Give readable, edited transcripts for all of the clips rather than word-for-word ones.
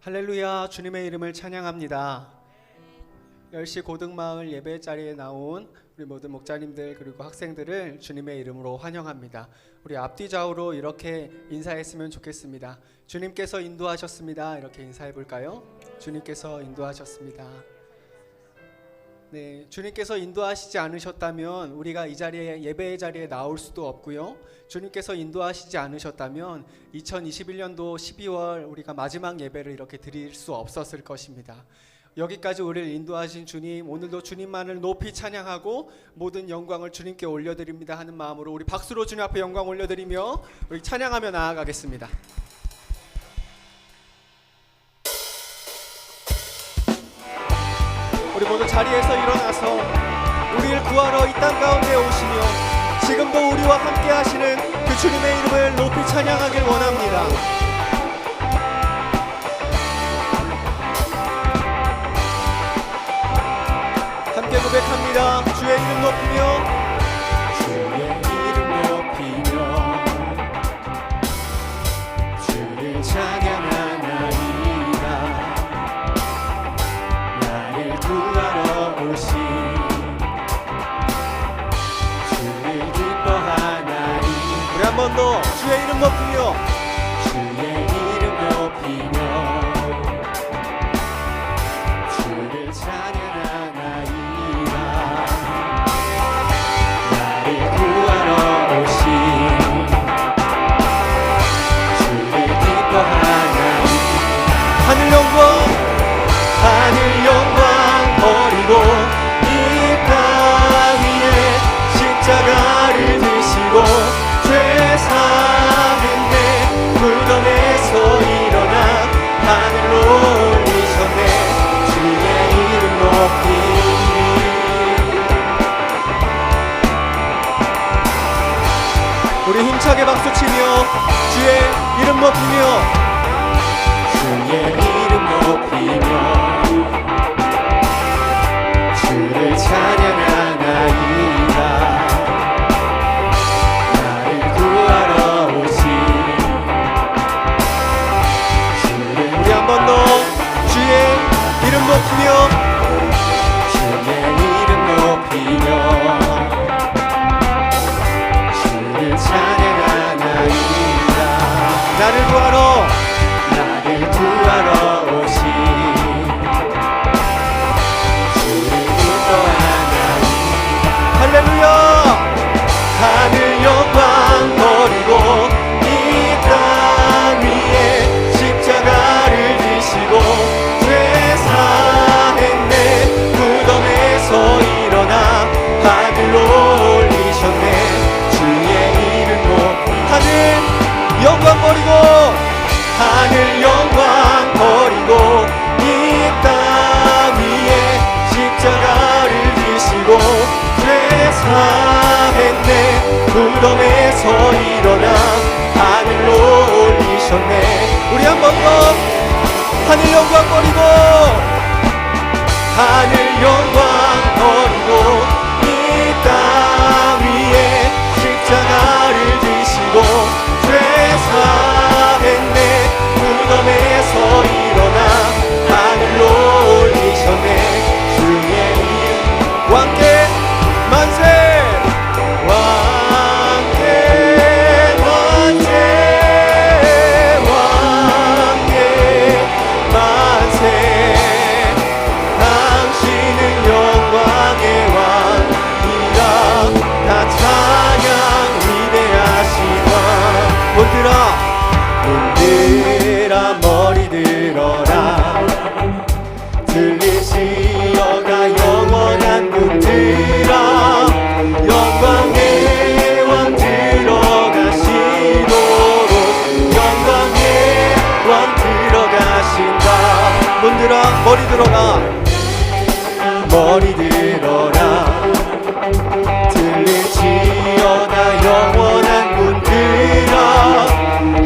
할렐루야, 주님의 이름을 찬양합니다. 10시 고등마을 예배 자리에 나온 우리 모든 목자님들 그리고 학생들을 주님의 이름으로 환영합니다. 우리 앞뒤 좌우로 이렇게 인사했으면 좋겠습니다. 주님께서 인도하셨습니다. 이렇게 인사해 볼까요? 주님께서 인도하셨습니다. 네, 주님께서 인도하시지 않으셨다면 우리가 이 자리에 예배의 자리에 나올 수도 없고요. 주님께서 인도하시지 않으셨다면 2021년도 12월 우리가 마지막 예배를 이렇게 드릴 수 없었을 것입니다. 여기까지 우리를 인도하신 주님, 오늘도 주님만을 높이 찬양하고 모든 영광을 주님께 올려드립니다 하는 마음으로 우리 박수로 주님 앞에 영광 올려드리며 우리 찬양하며 나아가겠습니다. 우리 모두 자리에서 일어나서 우리를 구하러 이 땅 가운데 오시며 지금도 우리와 함께 하시는 그 주님의 이름을 높이 찬양하길 원합니다. 함께 고백합니다. 주의 이름 높이며 주의 이름 높이며 주를 찬양하나이다. 나를 구하러 오신 주를 기뻐하나이. 우리 한 번 더 주의 이름 높이며 주의 이름 높이며 주를 찬양하나이. 나를 구하러 오신 주를 기뻐하나이. 하늘 영광 버리고 이 땅 위에 십자가를 드시고 죄 사했네. 무덤에서 일어나 하늘로 올리셨네. 주의 이름 높이. 우리 힘차게 박수치며 주의 이름 높이며 주의 이름 높이며 주를 찬양하나이다. 나를 구하러 오신 주를. 우리 한 번 더 주의 이름 높이며 주의 이름 높이며 주를 찬양하나이다. 나를 구하러 오신 할렐루야. 하늘 영광 버리고 이 땅 위에 십자가를 지시고 죄 사했네. 무덤에서 일어나 하늘로 올리셨네. 주의 이름 높이. 하늘 영광 버리고 하늘 영광 버리고 이 땅 위에 십자가를 지시고 죄 사했네. 무덤에서 일어나 하늘로 올리셨네. 우리 한 번 더 하늘 영광 버리고 하늘 영광 버리고 이 땅 위에 십자가를 지시고 죄 사했네. 무덤에서 일어나 하늘로 올리셨네. 주의 이름 왕께 만세. 왕께 만세. 왕께 만세. 당신은 영광의 왕이라. 다 찬양 위대하신 왕. 문들아 머리 들어라. 들리시어가 영원한 문들아. 영광의 왕 들어가시도록 영광의 왕 들어가신다. 문들아 머리 들어라. 머리 들어라. 들릴지어다 영원한 문들아.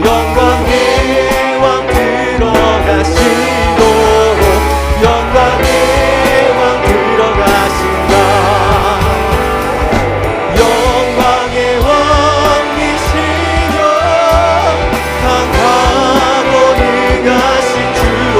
영광의 왕 들어가시도록 영광의 왕 들어가신다. 영광의 왕이시여 강하고 능하신 주로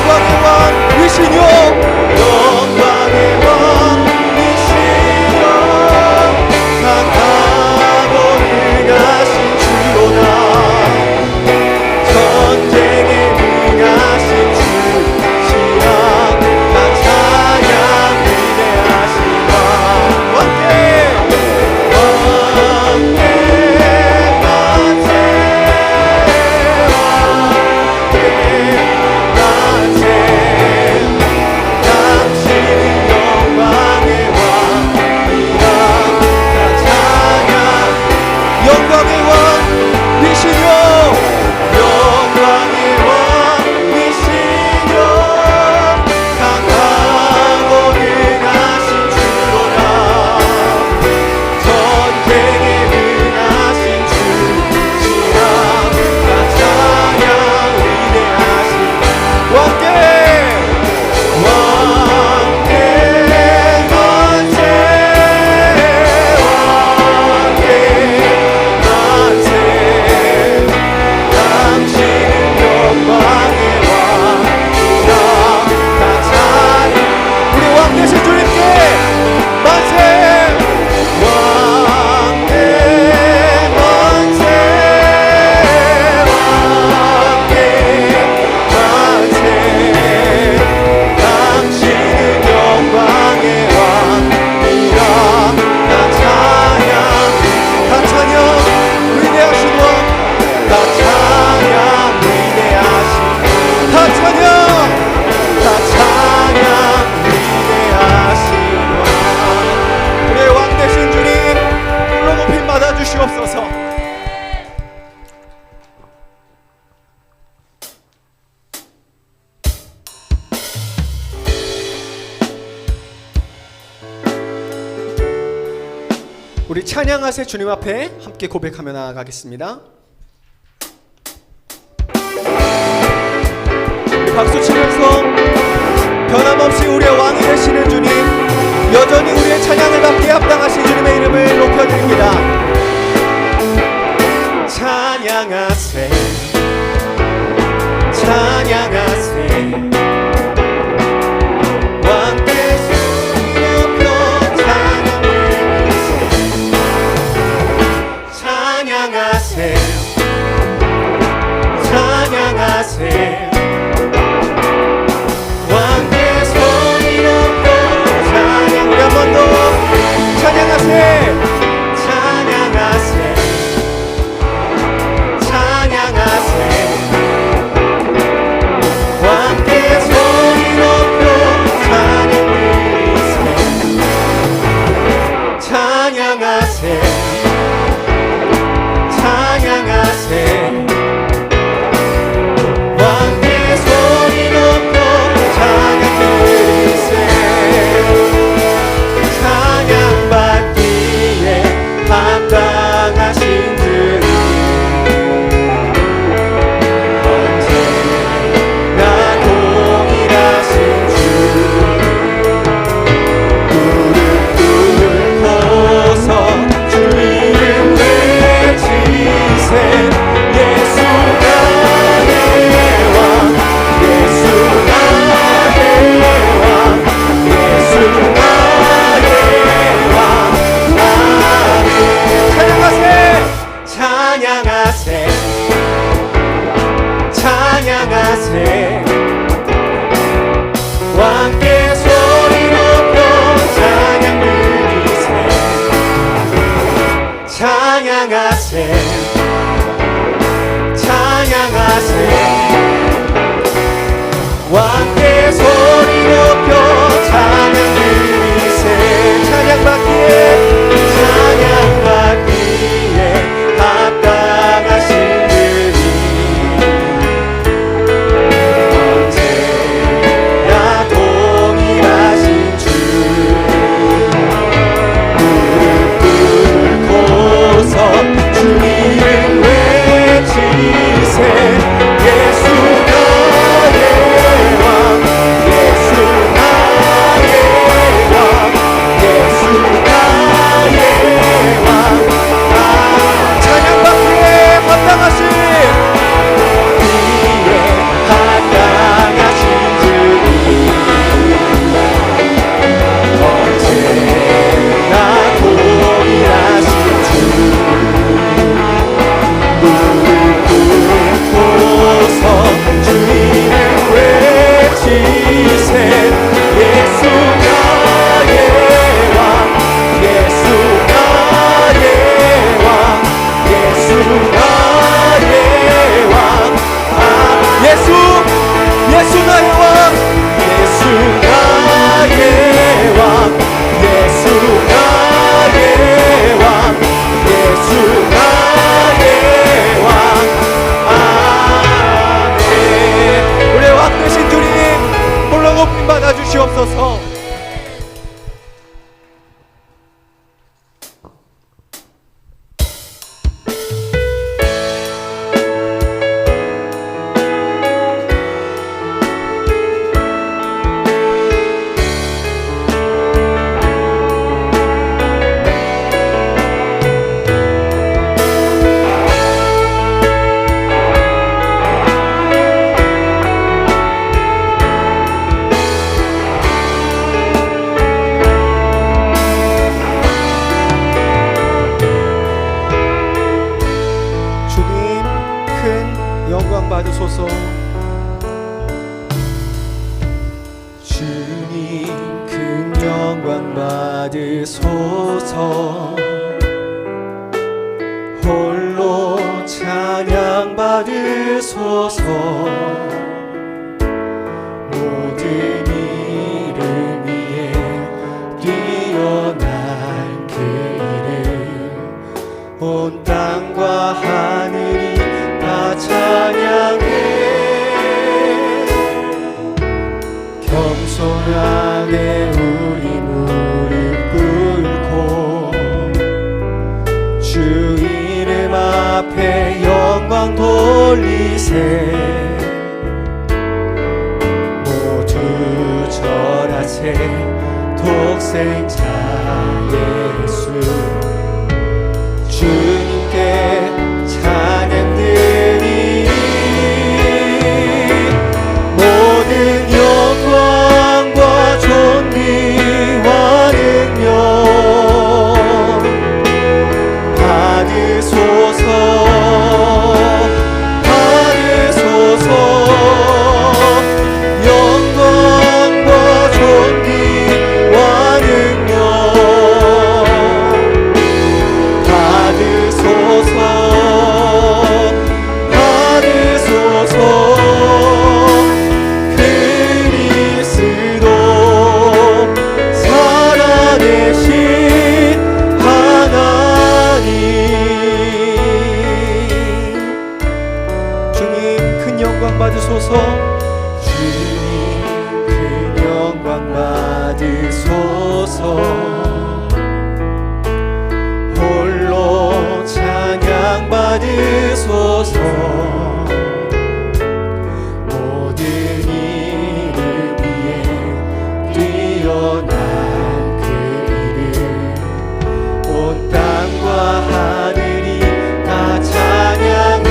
영광의 왕이시뇨 영광의 왕이시뇨 강하고 능하신 주로다 전쟁에 능하신 주시라 다 찬양 위대하신 왕 왕께 왕께 우리 찬양하세 주님 앞에 함께 고백하며 나아가겠습니다. 박수 치면서 변함없이 우리의 왕이 되시는 주님, 여전히 우리의 찬양을 받기에 합당하신 주님의 이름을 높여드립니다. 찬양하세 찬양하세 찬양하세 왕께 소리 높여 찬양 우리 한 번 더 찬양하세 찬양하세 찬양하세 왕께 소리 높여 찬양 드리세 찬양하세 찬양하세 찬양하세 왕께 소리 높여 찬양 드리세 찬양하세 찬양하세 왕께 소리 높여 찬양 드리세 찬양받기에 합당하신 예수 나의 왕 예수 높임 받아 주시옵소서. 받으소서. 주님 큰 영광 받으소서. 홀로 찬양 받으소서. 모든 이름 위에 뛰어난 그 이름 온 땅과 하늘이 다 찬양해. 겸손하게 우리 무릎 꿇고 주 이름 앞에 영광 돌리세. 모두 절하세. 독생자 예수 주님께 찬양 드리리. 모든 영광과 존귀와 능력 받으소서. 받으소서. 영광과 존귀와 능력 받으소서. 그리스도 살아계신 하나님. 주님 큰 영광 받으소서. 주님 큰 영광 받으소서. 홀로 찬양 받으소서. 모든 이름 위에 뛰어난 그 이름 온 땅과 하늘이 다 찬양해.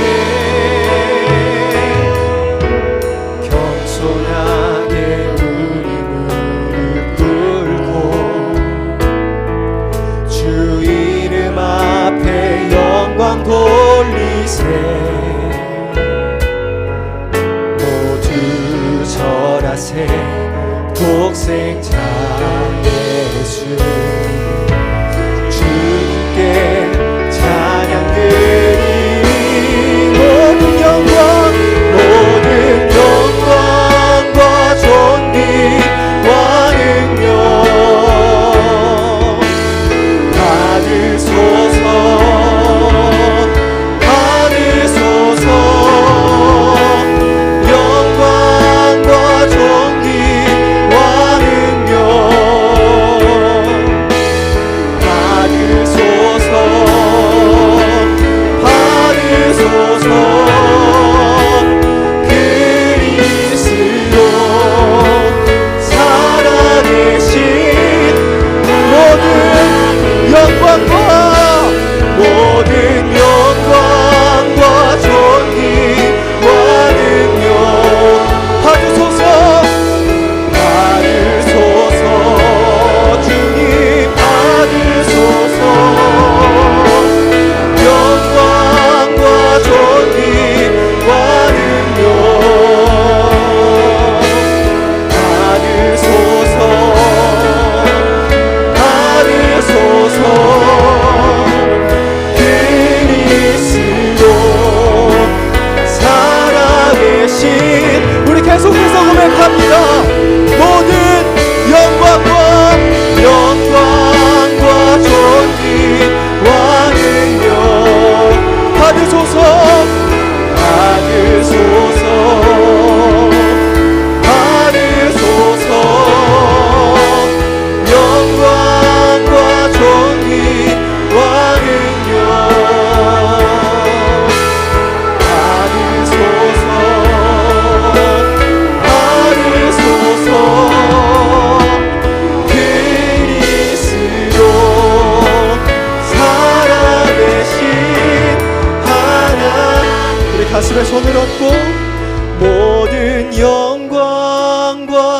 겸손하게 우리 무릎 꿇고 주 이름 앞에 영광 돌리세. 모두 절하세. 독생자 예수 주님께 찬양 드리리. 모든 영광과 존귀와 능력 받으소서. 받으소서. 영광과 존귀와 능력 받으소서.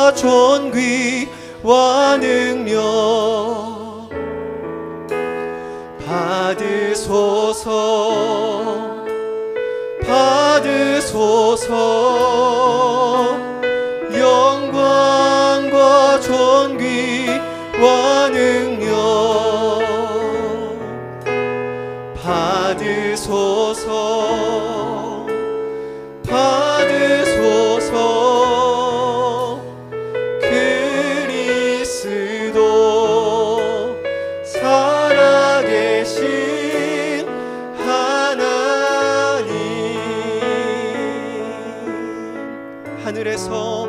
영광과 존귀와 능력 받으소서 받으소서 영광과 존귀와 능력 받으소서 받으소서 그리스도 살아계신 하나님 하늘에서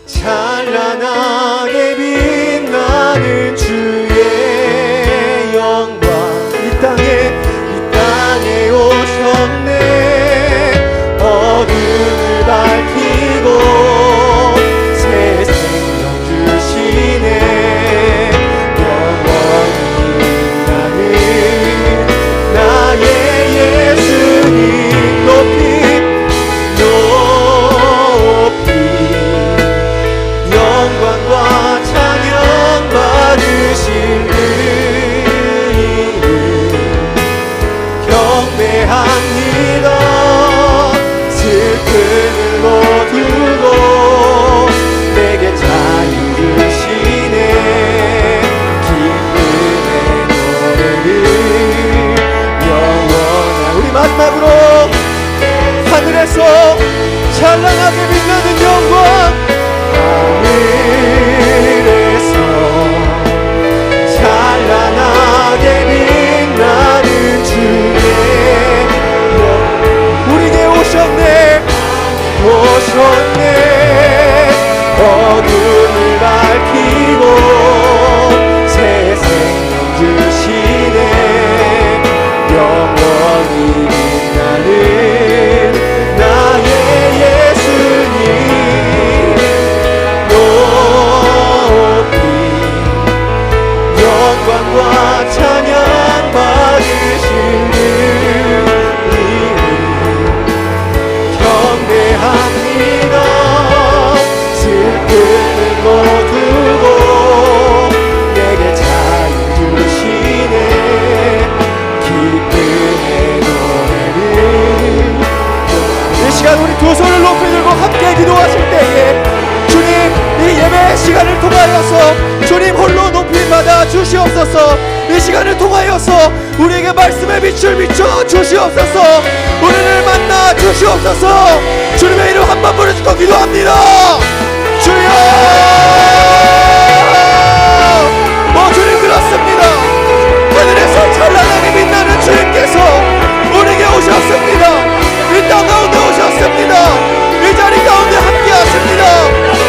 찬란하게 빛나는 주의 영광 이 땅에 오셨네 어둠을 밝히고 새 생명 주시네 영원히 나는 나의 예수님 높이 영광과 찬양 받으신 의를 경배합니다. 슬픔을 모두고 내게 자유 주시네 기쁨의 노래를 영원한 우리 마지막으로 하늘에서 찬란하게 빛나는 영광 하늘에서 찬란하게 빛나는 주의 우리에게 오셨네 어둠을 밝히고 새 생명 주시네 영원히 빛나는 나의 예수님 영광과 찬양 받으신 경배합니다. 슬픔을 거두고 내게 자유 주시네 기쁨의 노래를 이 시간 우리 두 손을 높이 들고 함께 기도하실 때에 주님 이 예배 시간을 통하여서 주님 홀로 높이 받아 주시옵소서 이 시간을 통하여서 우리에게 말씀의 빛을 비춰 주시옵소서 우리를 만나 주시옵소서 주님의 이름 한 번 부르짖고 기도합니다 주여 주님 그렇습니다 하늘에서 찬란하게 빛나는 주님께서 우리에게 오셨습니다 이 땅 가운데 오셨습니다 이 자리 가운데 함께 하십니다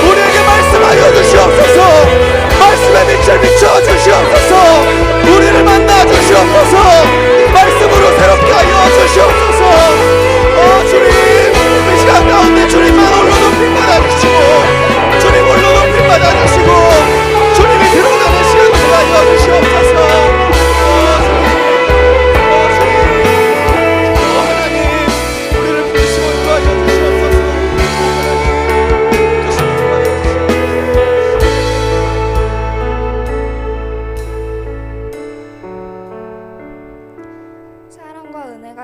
우리에게 말씀하여 주시옵소서 말씀의 빛을 비춰 주시옵소서 우리를 만나 주시옵소서 말씀으로 새롭게 하여 주시옵소서 주님 이 시간 가운데 주님만 홀로 높이 받아주시고 주님 홀로 높이 받아주시고 주님이 들어가는 시간 하여 주시옵소서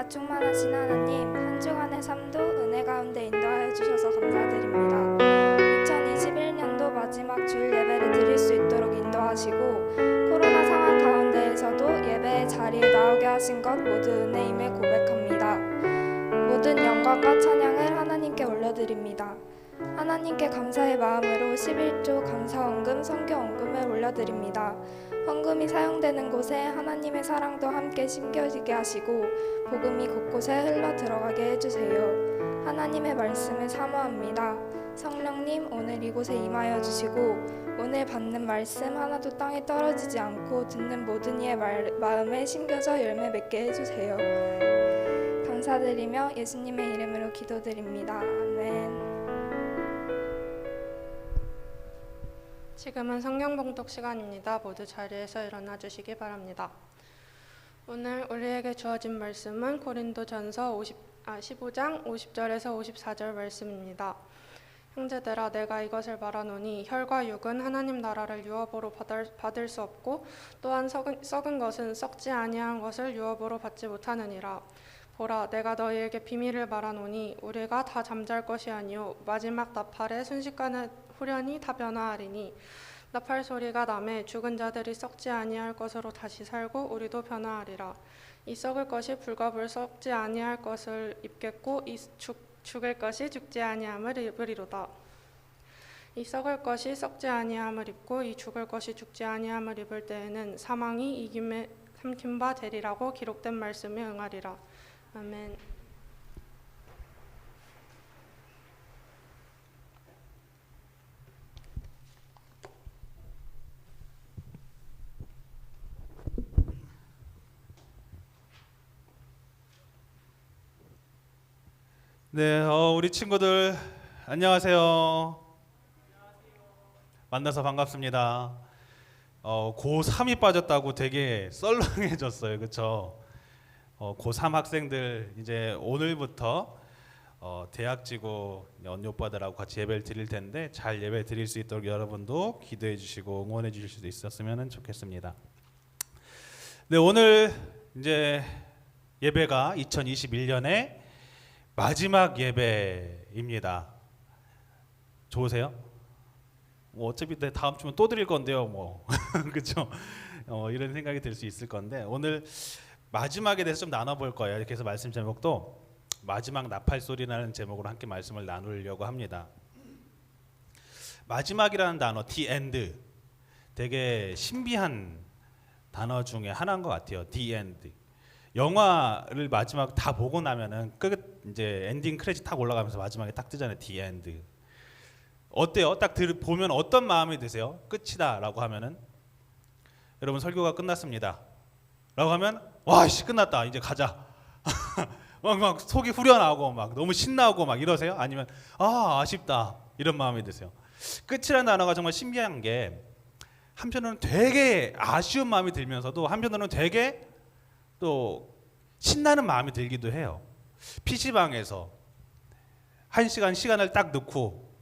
충만하신 하나님 한 주간의 삶도 은혜 가운데 인도하여 주셔서 감사드립니다. 2021년도 마지막 주일 예배를 드릴 수 있도록 인도하시고 코로나 상황 가운데에서도 예배의 자리에 나오게 하신 것 모두 은혜임을 고백합니다. 모든 영광과 찬양을 하나님께 올려드립니다. 하나님께 감사의 마음으로 11조 감사원금 성교원금을 올려드립니다. 헌금이 사용되는 곳에 하나님의 사랑도 함께 심겨지게 하시고 복음이 곳곳에 흘러 들어가게 해주세요. 하나님의 말씀을 사모합니다. 성령님 오늘 이곳에 임하여 주시고 오늘 받는 말씀 하나도 땅에 떨어지지 않고 듣는 모든 이의 마음에 심겨져 열매 맺게 해주세요. 감사드리며 예수님의 이름으로 기도드립니다. 아멘. 지금은 성경 봉독 시간입니다. 모두 자리에서 일어나 주시기 바랍니다. 오늘 우리에게 주어진 말씀은 고린도전서 15장 50절에서 54절 말씀입니다. 형제들아, 내가 이것을 말하노니 혈과 육은 하나님 나라를 유업으로 받을 수 없고, 또한 썩은 것은 썩지 아니한 것을 유업으로 받지 못하느니라. 보라, 내가 너희에게 비밀을 말하노니 우리가 다 잠잘 것이 아니요 마지막 나팔에 순식간에 후련히 다 변화하리니, 나팔 소리가 나매 죽은 자들이 썩지 아니할 것으로 다시 살고 우리도 변화하리라. 이 썩을 것이 불과 썩지 아니할 것을 입겠고, 이 죽을 것이 죽지 아니함을 입으리로다. 이 썩을 것이 썩지 아니함을 입고 이 죽을 것이 죽지 아니함을 입을 때에는 사망이 이김에 삼킨 바 되리라고 기록된 말씀에 응하리라. 아멘. 네, 우리 친구들 안녕하세요. 만나서 반갑습니다. 고3이 빠졌다고 되게 썰렁해졌어요, 그렇죠? 고3 학생들 이제 오늘부터 대학지구 언니 오빠들하고 같이 예배를 드릴 텐데 잘 예배 드릴 수 있도록 여러분도 기도해 주시고 응원해 주실 수 있었으면 좋겠습니다. 네, 오늘 이제 예배가 2021년에 마지막 예배입니다. 좋으세요? 뭐 어차피 다음 주면 또 드릴 건데요, 뭐 그렇죠? 이런 생각이 들 수 있을 건데 오늘 마지막에 대해서 좀 나눠볼 거예요. 이렇게 해서 말씀 제목도 마지막 나팔 소리라는 제목으로 함께 말씀을 나누려고 합니다. 마지막이라는 단어, the end, 되게 신비한 단어 중에 하나인 것 같아요. the end. 영화를 마지막 다 보고 나면은 끝 이제 엔딩 크레딧 딱 올라가면서 마지막에 딱 뜨잖아요. the end. 어때요? 딱 보면 어떤 마음이 드세요? 끝이다라고 하면은 여러분 설교가 끝났습니다. 라고 하면 와, 씨 끝났다. 이제 가자. 막 속이 후련하고 막 너무 신나고 막 이러세요? 아니면 아쉽다. 이런 마음이 드세요? 끝이라는 단어가 정말 신기한 게 한편으로는 되게 아쉬운 마음이 들면서도 한편으로는 되게 또 신나는 마음이 들기도 해요. PC방에서 1시간 시간을 딱 넣고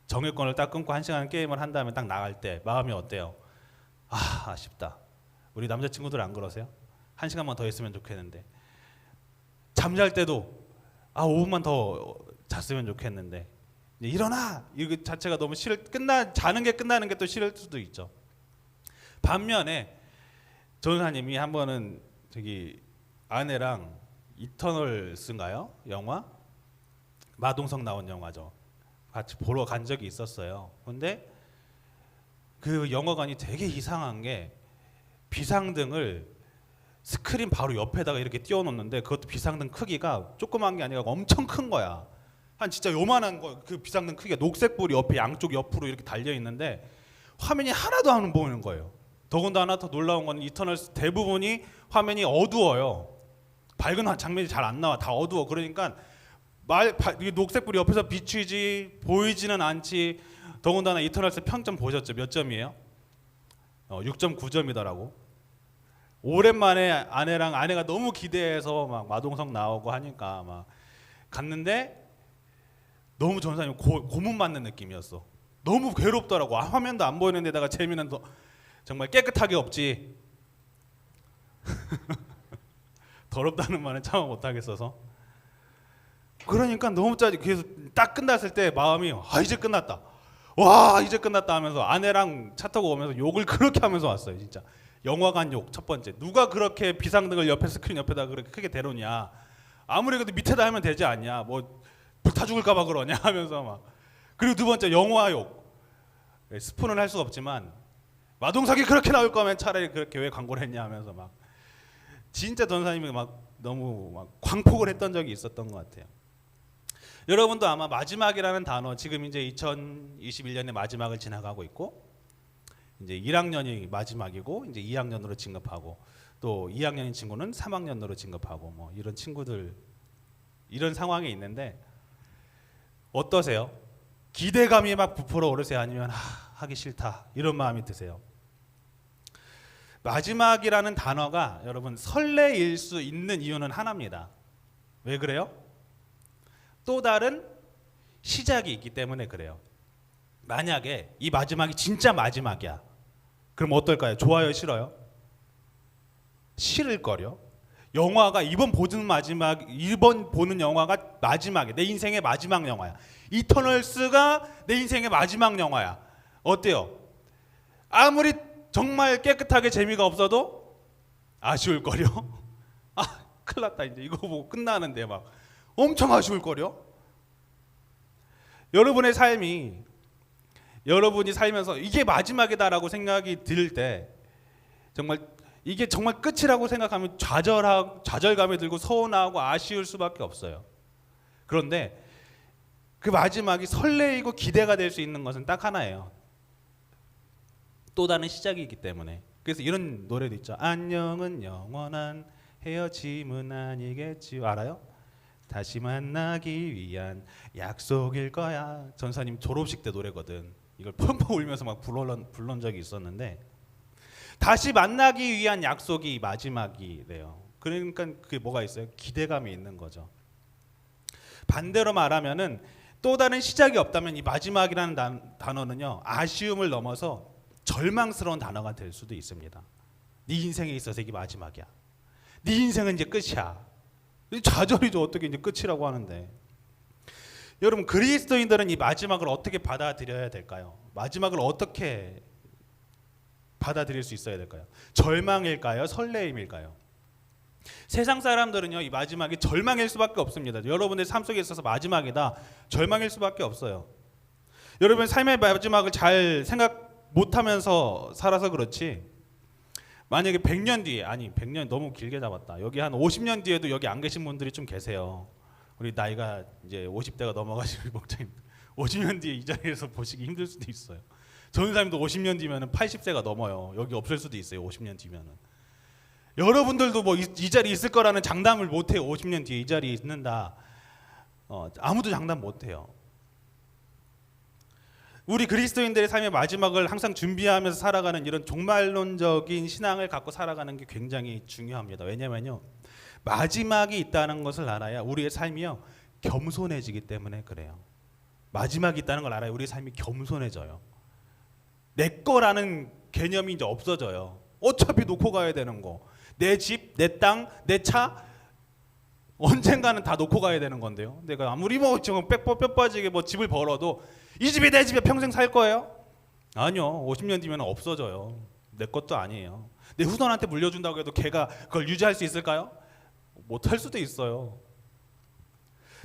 정액권을 딱 끊고 1시간 게임을 한 다음에 딱 나갈 때 마음이 어때요? 아쉽다. 우리 남자친구들 안 그러세요? 1시간만 더 했으면 좋겠는데. 잠잘 때도 5분만 더 잤으면 좋겠는데. 일어나! 이거 자체가 너무 자는 게 끝나는 게 또 싫을 수도 있죠. 반면에 전사님이 한 번은 저기 아내랑 이터널스인가요? 영화? 마동석 나온 영화죠. 같이 보러 간 적이 있었어요. 근데 그 영화관이 되게 이상한 게 비상등을 스크린 바로 옆에다가 이렇게 띄워놓는데 그것도 비상등 크기가 조그만 게 아니라 엄청 큰 거야. 한 진짜 요만한 거, 그 비상등 크기가 녹색불이 옆에 양쪽 옆으로 이렇게 달려 있는데 화면이 하나도 안 보이는 거예요. 더군다나 더 놀라운 건 이터널스 대부분이 화면이 어두워요. 밝은 장면이 잘 안 나와. 다 어두워. 그러니까 녹색불이 옆에서 비추지 보이지는 않지. 더군다나 이터널스 평점 보셨죠? 몇 점이에요? 6.9점이더라고. 오랜만에 아내가 너무 기대해서 막 마동석 나오고 하니까 막 갔는데 너무 전사님 고문 맞는 느낌이었어. 너무 괴롭더라고. 화면도 안 보이는 데다가 재미는 정말 깨끗하게 없지. 더럽다는 말은 참아 못하겠어서. 그러니까 너무 짜지. 그래서 딱 끝났을 때 마음이 이제 끝났다. 와, 이제 끝났다 하면서 아내랑 차 타고 오면서 욕을 그렇게 하면서 왔어요. 진짜 영화관 욕 첫 번째. 누가 그렇게 비상등을 옆에 스크린 옆에다 그렇게 크게 대놓냐. 아무리 그래도 밑에다 하면 되지 않냐. 뭐 불타 죽을까 봐 그러냐 하면서 막. 그리고 두 번째 영화 욕. 스폰은 할 수 없지만 마동석이 그렇게 나올 거면 차라리 그렇게 왜 광고를 했냐 하면서 막 진짜 전사님이 막 너무 막 광폭을 했던 적이 있었던 것 같아요. 여러분도 아마 마지막이라는 단어, 지금 이제 2021년의 마지막을 지나가고 있고 이제 1학년이 마지막이고 이제 2학년으로 진급하고 또 2학년인 친구는 3학년으로 진급하고 뭐 이런 친구들 이런 상황에 있는데 어떠세요? 기대감이 막 부풀어 오르세요? 아니면 하기 싫다 이런 마음이 드세요? 마지막이라는 단어가 여러분 설레일 수 있는 이유는 하나입니다. 왜 그래요? 또 다른 시작이 있기 때문에 그래요. 만약에 이 마지막이 진짜 마지막이야. 그럼 어떨까요? 좋아요, 싫어요? 싫을 거요. 영화가 이번 보는 영화가 마지막이야. 내 인생의 마지막 영화야. 이터널스가 내 인생의 마지막 영화야. 어때요? 아무리 정말 깨끗하게 재미가 없어도 아쉬울 거요. 아, 큰일 났다. 이제 이거 보고 끝나는데 막 엄청 아쉬울 거요. 여러분의 삶이 여러분이 살면서 이게 마지막이다라고 생각이 들 때 정말 이게 정말 끝이라고 생각하면 좌절감이 들고 서운하고 아쉬울 수밖에 없어요. 그런데 그 마지막이 설레이고 기대가 될 수 있는 것은 딱 하나예요. 또 다른 시작이기 때문에. 그래서 이런 노래도 있죠. 안녕은 영원한 헤어짐은 아니겠지. 알아요? 다시 만나기 위한 약속일 거야. 전사님 졸업식 때 노래거든. 이걸 펑펑 울면서 막 불러온 적이 있었는데 다시 만나기 위한 약속이 마지막이래요. 그러니까 그게 뭐가 있어요? 기대감이 있는 거죠. 반대로 말하면은 또 다른 시작이 없다면 이 마지막이라는 단어는요, 아쉬움을 넘어서 절망스러운 단어가 될 수도 있습니다. 네 인생에 있어서 이게 마지막이야. 네 인생은 이제 끝이야. 좌절이죠. 어떻게 이제 끝이라고 하는데. 여러분, 그리스도인들은 이 마지막을 어떻게 받아들여야 될까요? 마지막을 어떻게 받아들일 수 있어야 될까요? 절망일까요? 설레임일까요? 세상 사람들은요, 이 마지막이 절망일 수밖에 없습니다. 여러분의 삶 속에 있어서 마지막이다, 절망일 수밖에 없어요. 여러분 삶의 마지막을 잘 생각 못하면서 살아서 그렇지, 만약에 100년 뒤에, 아니 100년 너무 길게 잡았다, 여기 한 50년 뒤에도 여기 안 계신 분들이 좀 계세요. 우리 나이가 이제 50대가 넘어가시는 목사님, 50년 뒤에 이 자리에서 보시기 힘들 수도 있어요. 전사님도 50년 뒤면은 80세가 넘어요. 여기 없을 수도 있어요. 50년 뒤면은. 여러분들도 뭐 이 자리에 있을 거라는 장담을 못 해요. 50년 뒤에 이 자리에 있는다. 아무도 장담 못 해요. 우리 그리스도인들의 삶의 마지막을 항상 준비하면서 살아가는 이런 종말론적인 신앙을 갖고 살아가는 게 굉장히 중요합니다. 왜냐면요, 마지막이 있다는 것을 알아야 우리의 삶이요 겸손해지기 때문에 그래요. 마지막이 있다는 걸 알아야 우리의 삶이 겸손해져요. 내 거라는 개념이 이제 없어져요. 어차피 놓고 가야 되는 거, 내 집, 내 땅, 내 차, 언젠가는 다 놓고 가야 되는 건데요. 내가 아무리 뭐 지금 뼈 빠지게 뭐 집을 벌어도 이 집이 내 집에 평생 살 거예요? 아니요. 50년 뒤면 없어져요. 내 것도 아니에요. 내 후손한테 물려준다고 해도 걔가 그걸 유지할 수 있을까요? 못할 수도 있어요.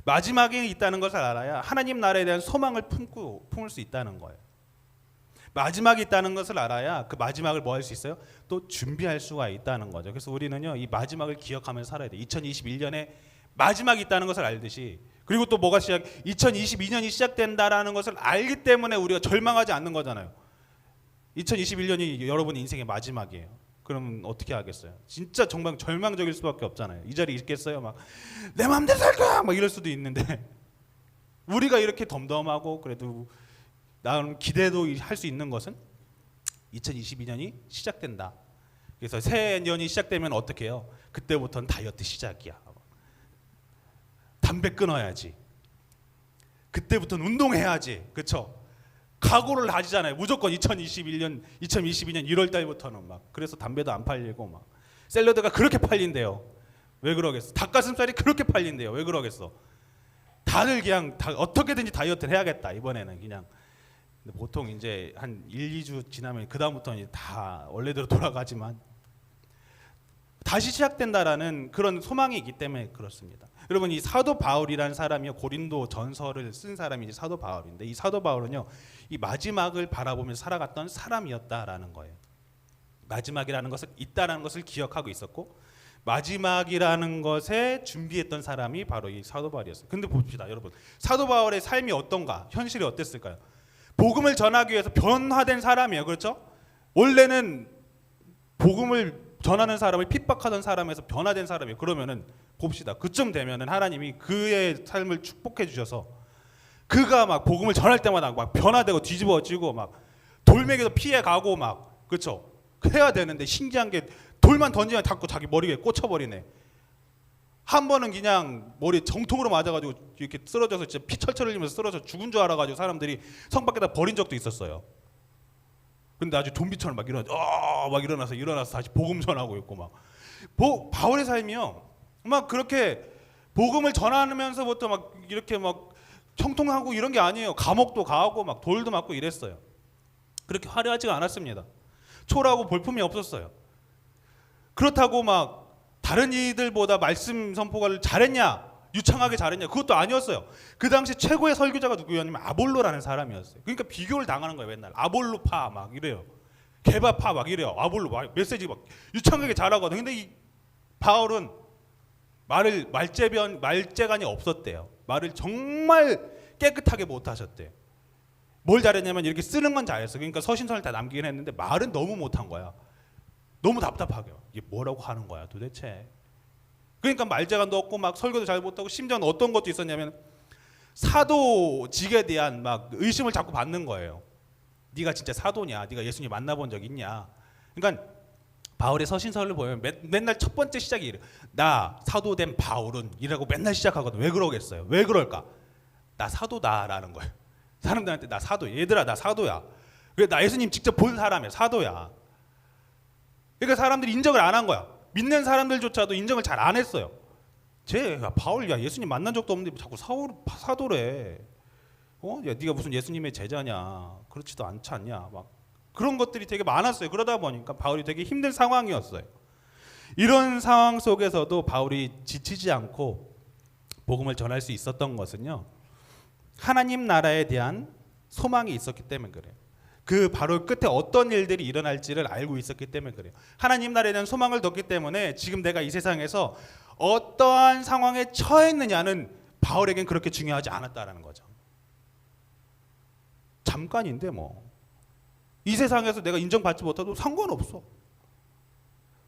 마지막이 있다는 것을 알아야 하나님 나라에 대한 소망을 품을 수 있다는 거예요. 마지막이 있다는 것을 알아야 그 마지막을 뭐 할 수 있어요? 또 준비할 수가 있다는 거죠. 그래서 우리는요, 이 마지막을 기억하면서 살아야 돼요. 2021년에 마지막이 있다는 것을 알듯이, 그리고 또 뭐가 2022년이 시작된다라는 것을 알기 때문에 우리가 절망하지 않는 거잖아요. 2021년이 여러분 인생의 마지막이에요. 그럼 어떻게 하겠어요? 진짜 정말 절망적일 수밖에 없잖아요. 이 자리에 있겠어요? 막 내 마음대로 살 거야! 막 이럴 수도 있는데 우리가 이렇게 덤덤하고 그래도 나는 기대도 할 수 있는 것은 2022년이 시작된다. 그래서 새 년이 시작되면 어떻게 해요? 그때부터는 다이어트 시작이야. 담배 끊어야지. 그때부터는 운동해야지. 그렇죠? 각오를 다지잖아요. 무조건 2022년 1월 달부터는 막. 그래서 담배도 안 팔리고 막 샐러드가 그렇게 팔린대요. 왜 그러겠어? 닭가슴살이 그렇게 팔린대요. 왜 그러겠어? 다들 그냥 어떻게든지 다이어트를 해야겠다. 이번에는 그냥. 근데 보통 이제 한 1, 2주 지나면 그 다음부터는 다 원래대로 돌아가지만 다시 시작된다라는 그런 소망이 있기 때문에 그렇습니다. 여러분, 이 사도 바울이라는 사람이요, 고린도 전서를 쓴 사람이 이제 사도 바울인데, 이 사도 바울은요, 이 마지막을 바라보면서 살아갔던 사람이었다라는 거예요. 마지막이라는 것을 있다라는 것을 기억하고 있었고, 마지막이라는 것에 준비했던 사람이 바로 이 사도 바울이었어요. 근데 봅시다, 여러분, 사도 바울의 삶이 어떤가, 현실이 어땠을까요? 복음을 전하기 위해서 변화된 사람이에요. 그렇죠? 원래는 복음을 전하는 사람을 핍박하던 사람에서 변화된 사람이에요. 그러면은 봅시다. 그쯤 되면은 하나님이 그의 삶을 축복해 주셔서 그가 막 복음을 전할 때마다 막 변화되고 뒤집어지고 막 돌멩이도 피해 가고 막, 그렇죠? 해야 되는데 신기한 게 돌만 던지면 자꾸 자기 머리에 꽂혀버리네. 한 번은 그냥 머리 정통으로 맞아가지고 이렇게 쓰러져서 진짜 피 철철 흘리면서 쓰러져 죽은 줄 알아가지고 사람들이 성 밖에다 버린 적도 있었어요. 근데 아주 좀비처럼 막 일어나서 다시 복음 전하고 있고 막. 바울의 삶이요. 막 그렇게 복음을 전하면서부터 막 이렇게 막 형통하고 이런 게 아니에요. 감옥도 가고 막 돌도 맞고 이랬어요. 그렇게 화려하지가 않았습니다. 초라하고 볼품이 없었어요. 그렇다고 막 다른 이들보다 말씀 선포를 잘했냐, 유창하게 잘했냐, 그것도 아니었어요. 그 당시 최고의 설교자가 누구였냐면 아볼로라는 사람이었어요. 그러니까 비교를 당하는 거예요. 맨날 아볼로파 막 이래요. 개바파 막 이래요. 아볼로 막 메시지 막 유창하게 잘하거든. 근데 이 바울은 말재간이 없었대요. 말을 정말 깨끗하게 못하셨대요. 뭘 잘했냐면 이렇게 쓰는 건 잘했어. 그러니까 서신서를 다 남기긴 했는데 말은 너무 못한 거야. 너무 답답하게. 이게 뭐라고 하는 거야 도대체. 그러니까 말재간도 없고 막 설교도 잘 못하고 심지어는 어떤 것도 있었냐면 사도직에 대한 막 의심을 자꾸 받는 거예요. 네가 진짜 사도냐? 네가 예수님 만나본 적 있냐? 그러니까 바울의 서신서를 보면 맨날 첫 번째 시작이 이래. 나 사도된 바울은 이라고 맨날 시작하거든. 왜 그러겠어요? 왜 그럴까? 나 사도다라는 거예요. 사람들한테 나 사도. 얘들아 나 사도야. 나 예수님 직접 본 사람이야. 사도야. 그러니까 사람들이 인정을 안 한 거야. 믿는 사람들조차도 인정을 잘 안 했어요. 바울 예수님 만난 적도 없는데 자꾸 사도래. 야 네가 무슨 예수님의 제자냐? 그렇지도 않지 않냐? 막 그런 것들이 되게 많았어요. 그러다 보니까 바울이 되게 힘든 상황이었어요. 이런 상황 속에서도 바울이 지치지 않고 복음을 전할 수 있었던 것은요. 하나님 나라에 대한 소망이 있었기 때문에 그래요. 그 바로 끝에 어떤 일들이 일어날지를 알고 있었기 때문에 그래요. 하나님 나라에 대한 소망을 뒀기 때문에 지금 내가 이 세상에서 어떠한 상황에 처했느냐는 바울에겐 그렇게 중요하지 않았다라는 거죠. 잠깐인데 뭐. 이 세상에서 내가 인정받지 못해도 상관없어.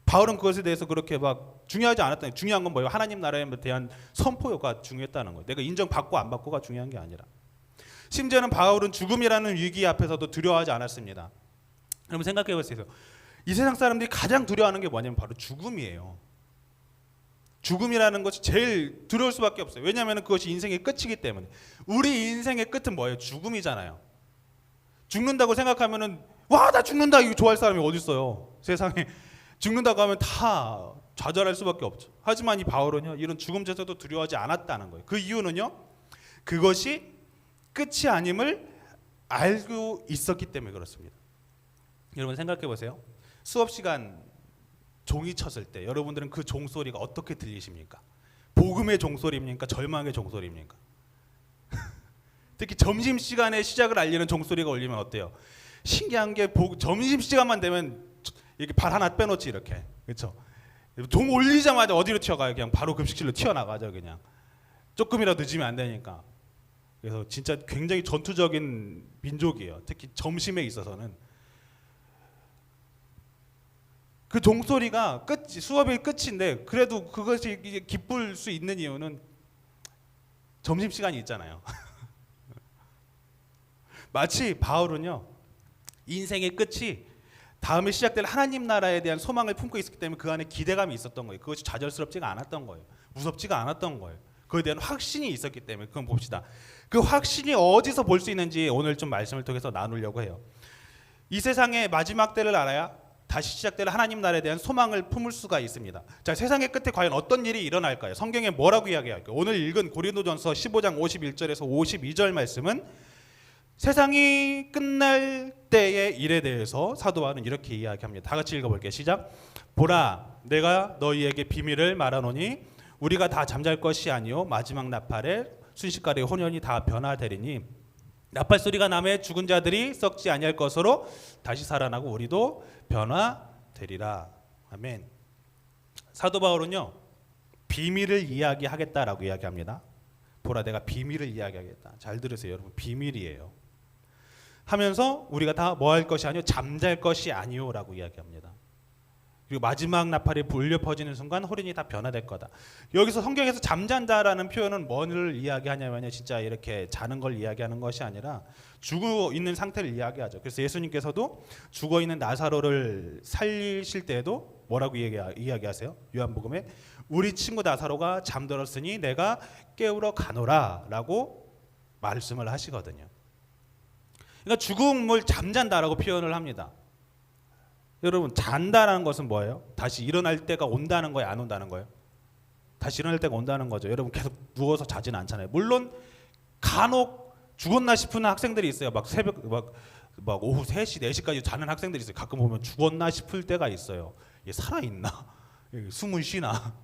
바울은 그것에 대해서 그렇게 막 중요하지 않았다. 중요한 건 뭐예요? 하나님 나라에 대한 선포가 중요했다는 거예요. 내가 인정받고 안 받고가 중요한 게 아니라. 심지어는 바울은 죽음이라는 위기 앞에서도 두려워하지 않았습니다. 여러분 생각해 보세요. 이 세상 사람들이 가장 두려워하는 게 뭐냐면 바로 죽음이에요. 죽음이라는 것이 제일 두려울 수밖에 없어요. 왜냐하면 그것이 인생의 끝이기 때문에. 우리 인생의 끝은 뭐예요? 죽음이잖아요. 죽는다고 생각하면은 와 나 죽는다 이거 좋아할 사람이 어디 있어요? 세상에 죽는다고 하면 다 좌절할 수밖에 없죠. 하지만 이 바울은요 이런 죽음조차도 두려워하지 않았다는 거예요. 그 이유는요 그것이 끝이 아님을 알고 있었기 때문에 그렇습니다. 여러분 생각해 보세요. 수업 시간 종이 쳤을 때 여러분들은 그 종소리가 어떻게 들리십니까? 복음의 종소리입니까? 절망의 종소리입니까? 특히 점심시간에 시작을 알리는 종소리가 울리면 어때요? 신기한 게 점심시간만 되면 이렇게 발 하나 빼놓지 이렇게. 그렇죠? 종 올리자마자 어디로 튀어가요? 그냥 바로 급식실로 튀어나가죠. 그냥 조금이라도 늦으면 안 되니까. 그래서 진짜 굉장히 전투적인 민족이에요. 특히 점심에 있어서는. 그 종소리가 수업이 끝인데 그래도 그것이 이제 기쁠 수 있는 이유는 점심시간이 있잖아요. 마치 바울은요 인생의 끝이 다음에 시작될 하나님 나라에 대한 소망을 품고 있었기 때문에 그 안에 기대감이 있었던 거예요. 그것이 좌절스럽지가 않았던 거예요. 무섭지가 않았던 거예요. 그에 대한 확신이 있었기 때문에. 그건 봅시다. 그 확신이 어디서 볼 수 있는지 오늘 좀 말씀을 통해서 나누려고 해요. 이 세상의 마지막 때를 알아야 다시 시작될 하나님 나라에 대한 소망을 품을 수가 있습니다. 자, 세상의 끝에 과연 어떤 일이 일어날까요? 성경에 뭐라고 이야기할까요? 오늘 읽은 고린도전서 15장 51절에서 52절 말씀은 세상이 끝날 때의 일에 대해서 사도 바울은 이렇게 이야기합니다. 다 같이 읽어볼게요. 시작. 보라, 내가 너희에게 비밀을 말하노니 우리가 다 잠잘 것이 아니요 마지막 나팔에 순식간에 혼연히 다 변화되리니 나팔 소리가 나매 죽은 자들이 썩지 아니할 것으로 다시 살아나고 우리도 변화되리라. 아멘. 사도 바울은요 비밀을 이야기하겠다라고 이야기합니다. 보라, 내가 비밀을 이야기하겠다. 잘 들으세요, 여러분. 비밀이에요. 하면서 우리가 다 뭐 할 것이 아니요 잠잘 것이 아니요라고 이야기합니다. 그리고 마지막 나팔이 울려 퍼지는 순간 호련이 다 변화될 거다. 여기서 성경에서 잠잔다라는 표현은 뭐를 이야기하냐면요, 진짜 이렇게 자는 걸 이야기하는 것이 아니라 죽어 있는 상태를 이야기하죠. 그래서 예수님께서도 죽어 있는 나사로를 살리실 때에도 뭐라고 이야기하세요? 요한복음에 우리 친구 나사로가 잠들었으니 내가 깨우러 가노라라고 말씀을 하시거든요. 그러니까 죽음을 잠잔다라고 표현을 합니다. 여러분, 잔다라는 것은 뭐예요? 다시 일어날 때가 온다는 거예요, 안 온다는 거예요? 다시 일어날 때가 온다는 거죠. 여러분, 계속 누워서 자지는 않잖아요. 물론 간혹 죽었나 싶은 학생들이 있어요. 막 새벽 막 오후 3시, 4시까지 자는 학생들이 있어요. 가끔 보면 죽었나 싶을 때가 있어요. 얘 살아있나? 숨을 쉬나?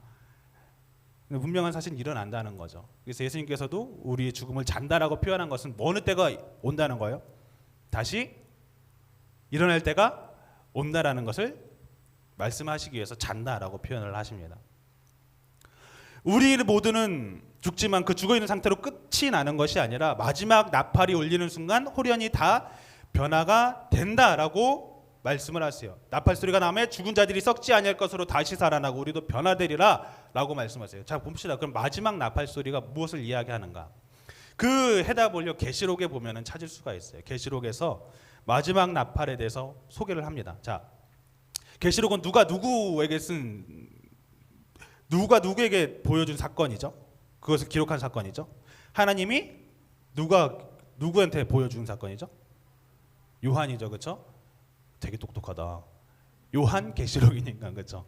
근데 분명한 사실은 일어난다는 거죠. 그래서 예수님께서도 우리의 죽음을 잔다라고 표현한 것은 어느 때가 온다는 거예요? 다시 일어날 때가 온다라는 것을 말씀하시기 위해서 잔다라고 표현을 하십니다. 우리 모두는 죽지만 그 죽어있는 상태로 끝이 나는 것이 아니라 마지막 나팔이 울리는 순간 호련히 다 변화가 된다라고 말씀을 하세요. 나팔 소리가 나면 죽은 자들이 썩지 아니할 것으로 다시 살아나고 우리도 변화되리라 라고 말씀하세요. 자, 봅시다. 그럼 마지막 나팔 소리가 무엇을 이야기하는가? 그 해답을요, 계시록에 보면은 찾을 수가 있어요. 계시록에서 마지막 나팔에 대해서 소개를 합니다. 자, 계시록은 누가 누구에게 보여준 사건이죠? 그것을 기록한 사건이죠. 하나님이 누구한테 보여준 사건이죠? 요한이죠, 그렇죠? 되게 똑똑하다. 요한 계시록이니까, 그렇죠?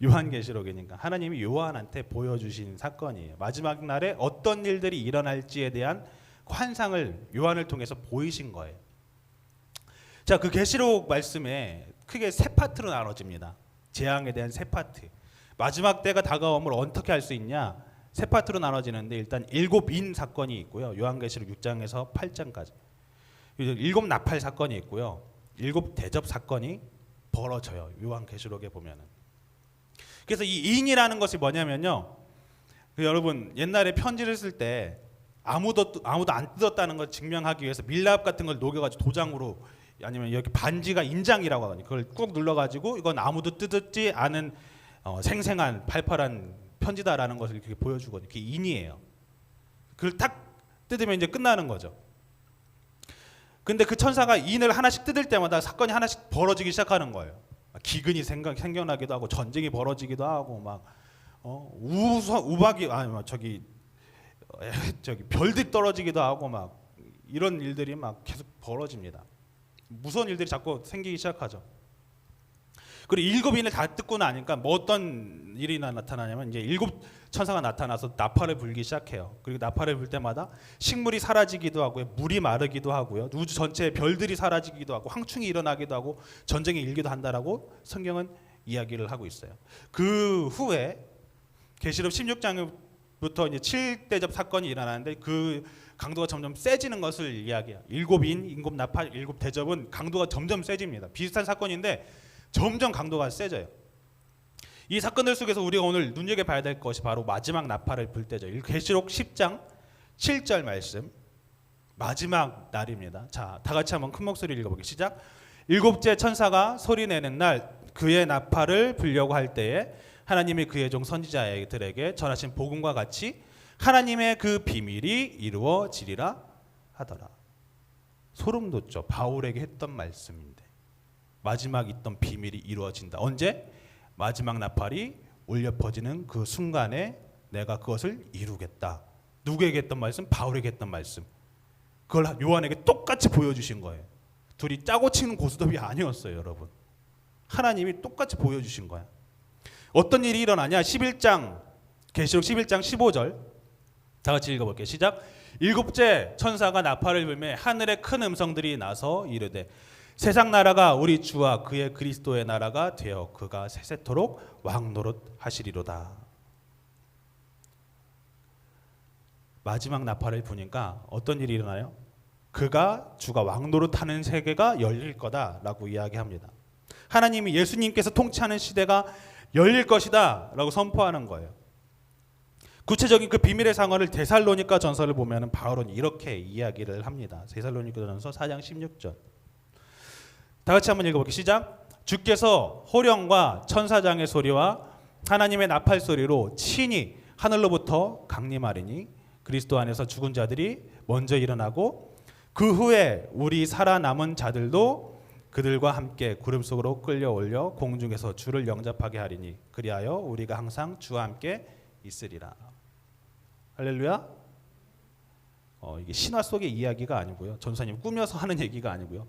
요한 계시록이니까 하나님이 요한한테 보여주신 사건이에요. 마지막 날에 어떤 일들이 일어날지에 대한 환상을 요한을 통해서 보이신 거예요. 자, 그 계시록 말씀에 크게 세 파트로 나눠집니다. 재앙에 대한 세 파트. 마지막 때가 다가옴을 어떻게 할 수 있냐? 세 파트로 나눠지는데 일단 7인 사건이 있고요. 요한계시록 6장에서 8장까지. 7 나팔 사건이 있고요. 7 대접 사건이 벌어져요. 요한계시록에 보면은. 그래서 이 인이라는 것이 뭐냐면요. 여러분, 옛날에 편지를 쓸 때 아무도 안 뜯었다는 걸 증명하기 위해서 밀랍 같은 걸 녹여가지고 도장으로, 아니면 여기 반지가 인장이라고 하거든요. 그걸 꾹 눌러가지고 이건 아무도 뜯었지 않은 생생한 팔팔한 편지다라는 것을 이렇게 보여주거든요. 그게 인이에요. 그걸 탁 뜯으면 이제 끝나는 거죠. 근데 그 천사가 인을 하나씩 뜯을 때마다 사건이 하나씩 벌어지기 시작하는 거예요. 기근이 생겨나기도 하고 전쟁이 벌어지기도 하고 막 우박이 저기 별들이 떨어지기도 하고 막 이런 일들이 막 계속 벌어집니다. 무서운 일들이 자꾸 생기기 시작하죠. 그리고 7인을 다 뜯고 나니까 뭐 어떤 일이 나타나냐면 이제 7 천사가 나타나서 나팔을 불기 시작해요. 그리고 나팔을 불 때마다 식물이 사라지기도 하고요, 물이 마르기도 하고요, 우주 전체의 별들이 사라지기도 하고 황충이 일어나기도 하고 전쟁이 일기도 한다라고 성경은 이야기를 하고 있어요. 그 후에 계시록 16장부터 이제 7대접 사건이 일어나는데 그 강도가 점점 세지는 것을 이야기해요. 7인, 7 나팔, 7 대접은 강도가 점점 세집니다. 비슷한 사건인데 점점 강도가 세져요. 이 사건들 속에서 우리가 오늘 눈여겨봐야 될 것이 바로 마지막 나팔을 불 때죠. 계시록 10장 7절 말씀, 마지막 날입니다. 자, 다 같이 한번 큰 목소리로 읽어볼게요. 시작. 7째 천사가 소리내는 날 그의 나팔을 불려고 할 때에 하나님이 그의 종 선지자들에게 전하신 복음과 같이 하나님의 그 비밀이 이루어지리라 하더라. 소름 돋죠. 바울에게 했던 말씀인데 마지막 있던 비밀이 이루어진다. 언제? 마지막 나팔이 울려 퍼지는 그 순간에 내가 그것을 이루겠다. 누구에게 했던 말씀? 바울에게 했던 말씀. 그걸 요한에게 똑같이 보여주신 거예요. 둘이 짜고 치는 고스톱이 아니었어요, 여러분. 하나님이 똑같이 보여주신 거야. 어떤 일이 일어나냐? 11장, 계시록 11장 15절 다 같이 읽어볼게요. 시작. 7째 천사가 나팔을 불매 하늘에 큰 음성들이 나서 이르되 세상 나라가 우리 주와 그의 그리스도의 나라가 되어 그가 세세토록 왕노릇 하시리로다. 마지막 나팔을 부니까 어떤 일이 일어나요? 주가 왕노릇하는 세계가 열릴 거다라고 이야기합니다. 하나님이 예수님께서 통치하는 시대가 열릴 것이다 라고 선포하는 거예요. 구체적인 그 비밀의 상황을 데살로니가 전서를 보면 바울은 이렇게 이야기를 합니다. 데살로니가 전서 4장 16절 다 같이 한번 읽어볼게요. 시작. 주께서 호령과 천사장의 소리와 하나님의 나팔 소리로 친히 하늘로부터 강림하리니 그리스도 안에서 죽은 자들이 먼저 일어나고 그 후에 우리 살아남은 자들도 그들과 함께 구름 속으로 끌려올려 공중에서 주를 영접하게 하리니 그리하여 우리가 항상 주와 함께 있으리라. 할렐루야. 이게 신화 속의 이야기가 아니고요. 전사님 꾸며서 하는 얘기가 아니고요.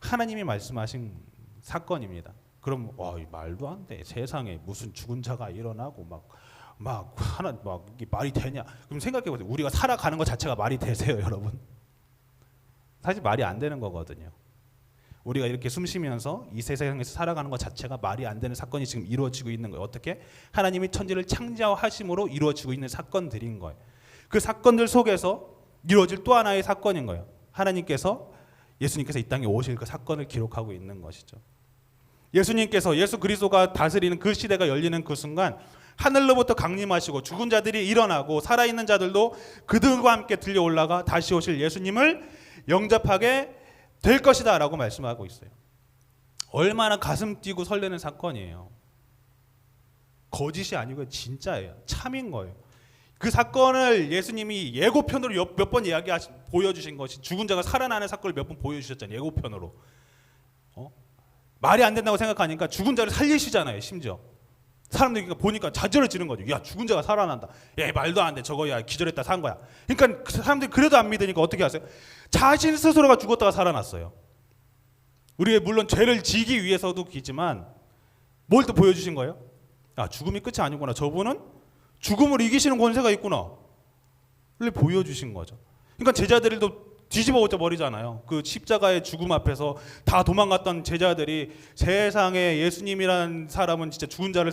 하나님이 말씀하신 사건입니다. 그럼 말도 안 돼. 세상에 무슨 죽은 자가 일어나고 막 이게 말이 되냐? 그럼 생각해 보세요. 우리가 살아가는 것 자체가 말이 되세요, 여러분? 사실 말이 안 되는 거거든요. 우리가 이렇게 숨 쉬면서 이 세상에서 살아가는 것 자체가 말이 안 되는 사건이 지금 이루어지고 있는 거예요. 어떻게? 하나님이 천지를 창조하심으로 이루어지고 있는 사건들인 거예요. 그 사건들 속에서 이루어질 또 하나의 사건인 거예요. 예수님께서 이 땅에 오실 그 사건을 기록하고 있는 것이죠. 예수 그리스도가 다스리는 그 시대가 열리는 그 순간 하늘로부터 강림하시고 죽은 자들이 일어나고 살아있는 자들도 그들과 함께 들려 올라가 다시 오실 예수님을 영접하게 될 것이다 라고 말씀하고 있어요. 얼마나 가슴 뛰고 설레는 사건이에요. 거짓이 아니고 진짜예요. 참인 거예요. 그 사건을 예수님이 예고편으로 몇 번 보여주신 것이 죽은 자가 살아나는 사건을 몇 번 보여주셨잖아요. 예고편으로. 말이 안 된다고 생각하니까 죽은 자를 살리시잖아요. 심지어 사람들이 보니까 자절해지는 거죠. 야, 죽은 자가 살아난다. 야, 말도 안 돼. 저거 야 기절했다 산 거야. 그러니까 그 사람들이 그래도 안 믿으니까 어떻게 하세요? 자신 스스로가 죽었다가 살아났어요. 우리의 물론 죄를 지기 위해서도 기지만 뭘 또 보여주신 거예요? 죽음이 끝이 아니구나. 저분은 죽음을 이기시는 권세가 있구나. 를 보여주신 거죠. 그러니까 제자들도 뒤집어 버리잖아요. 그 십자가의 죽음 앞에서 다 도망갔던 제자들이 세상에 예수님이라는 사람은 진짜 죽은 자를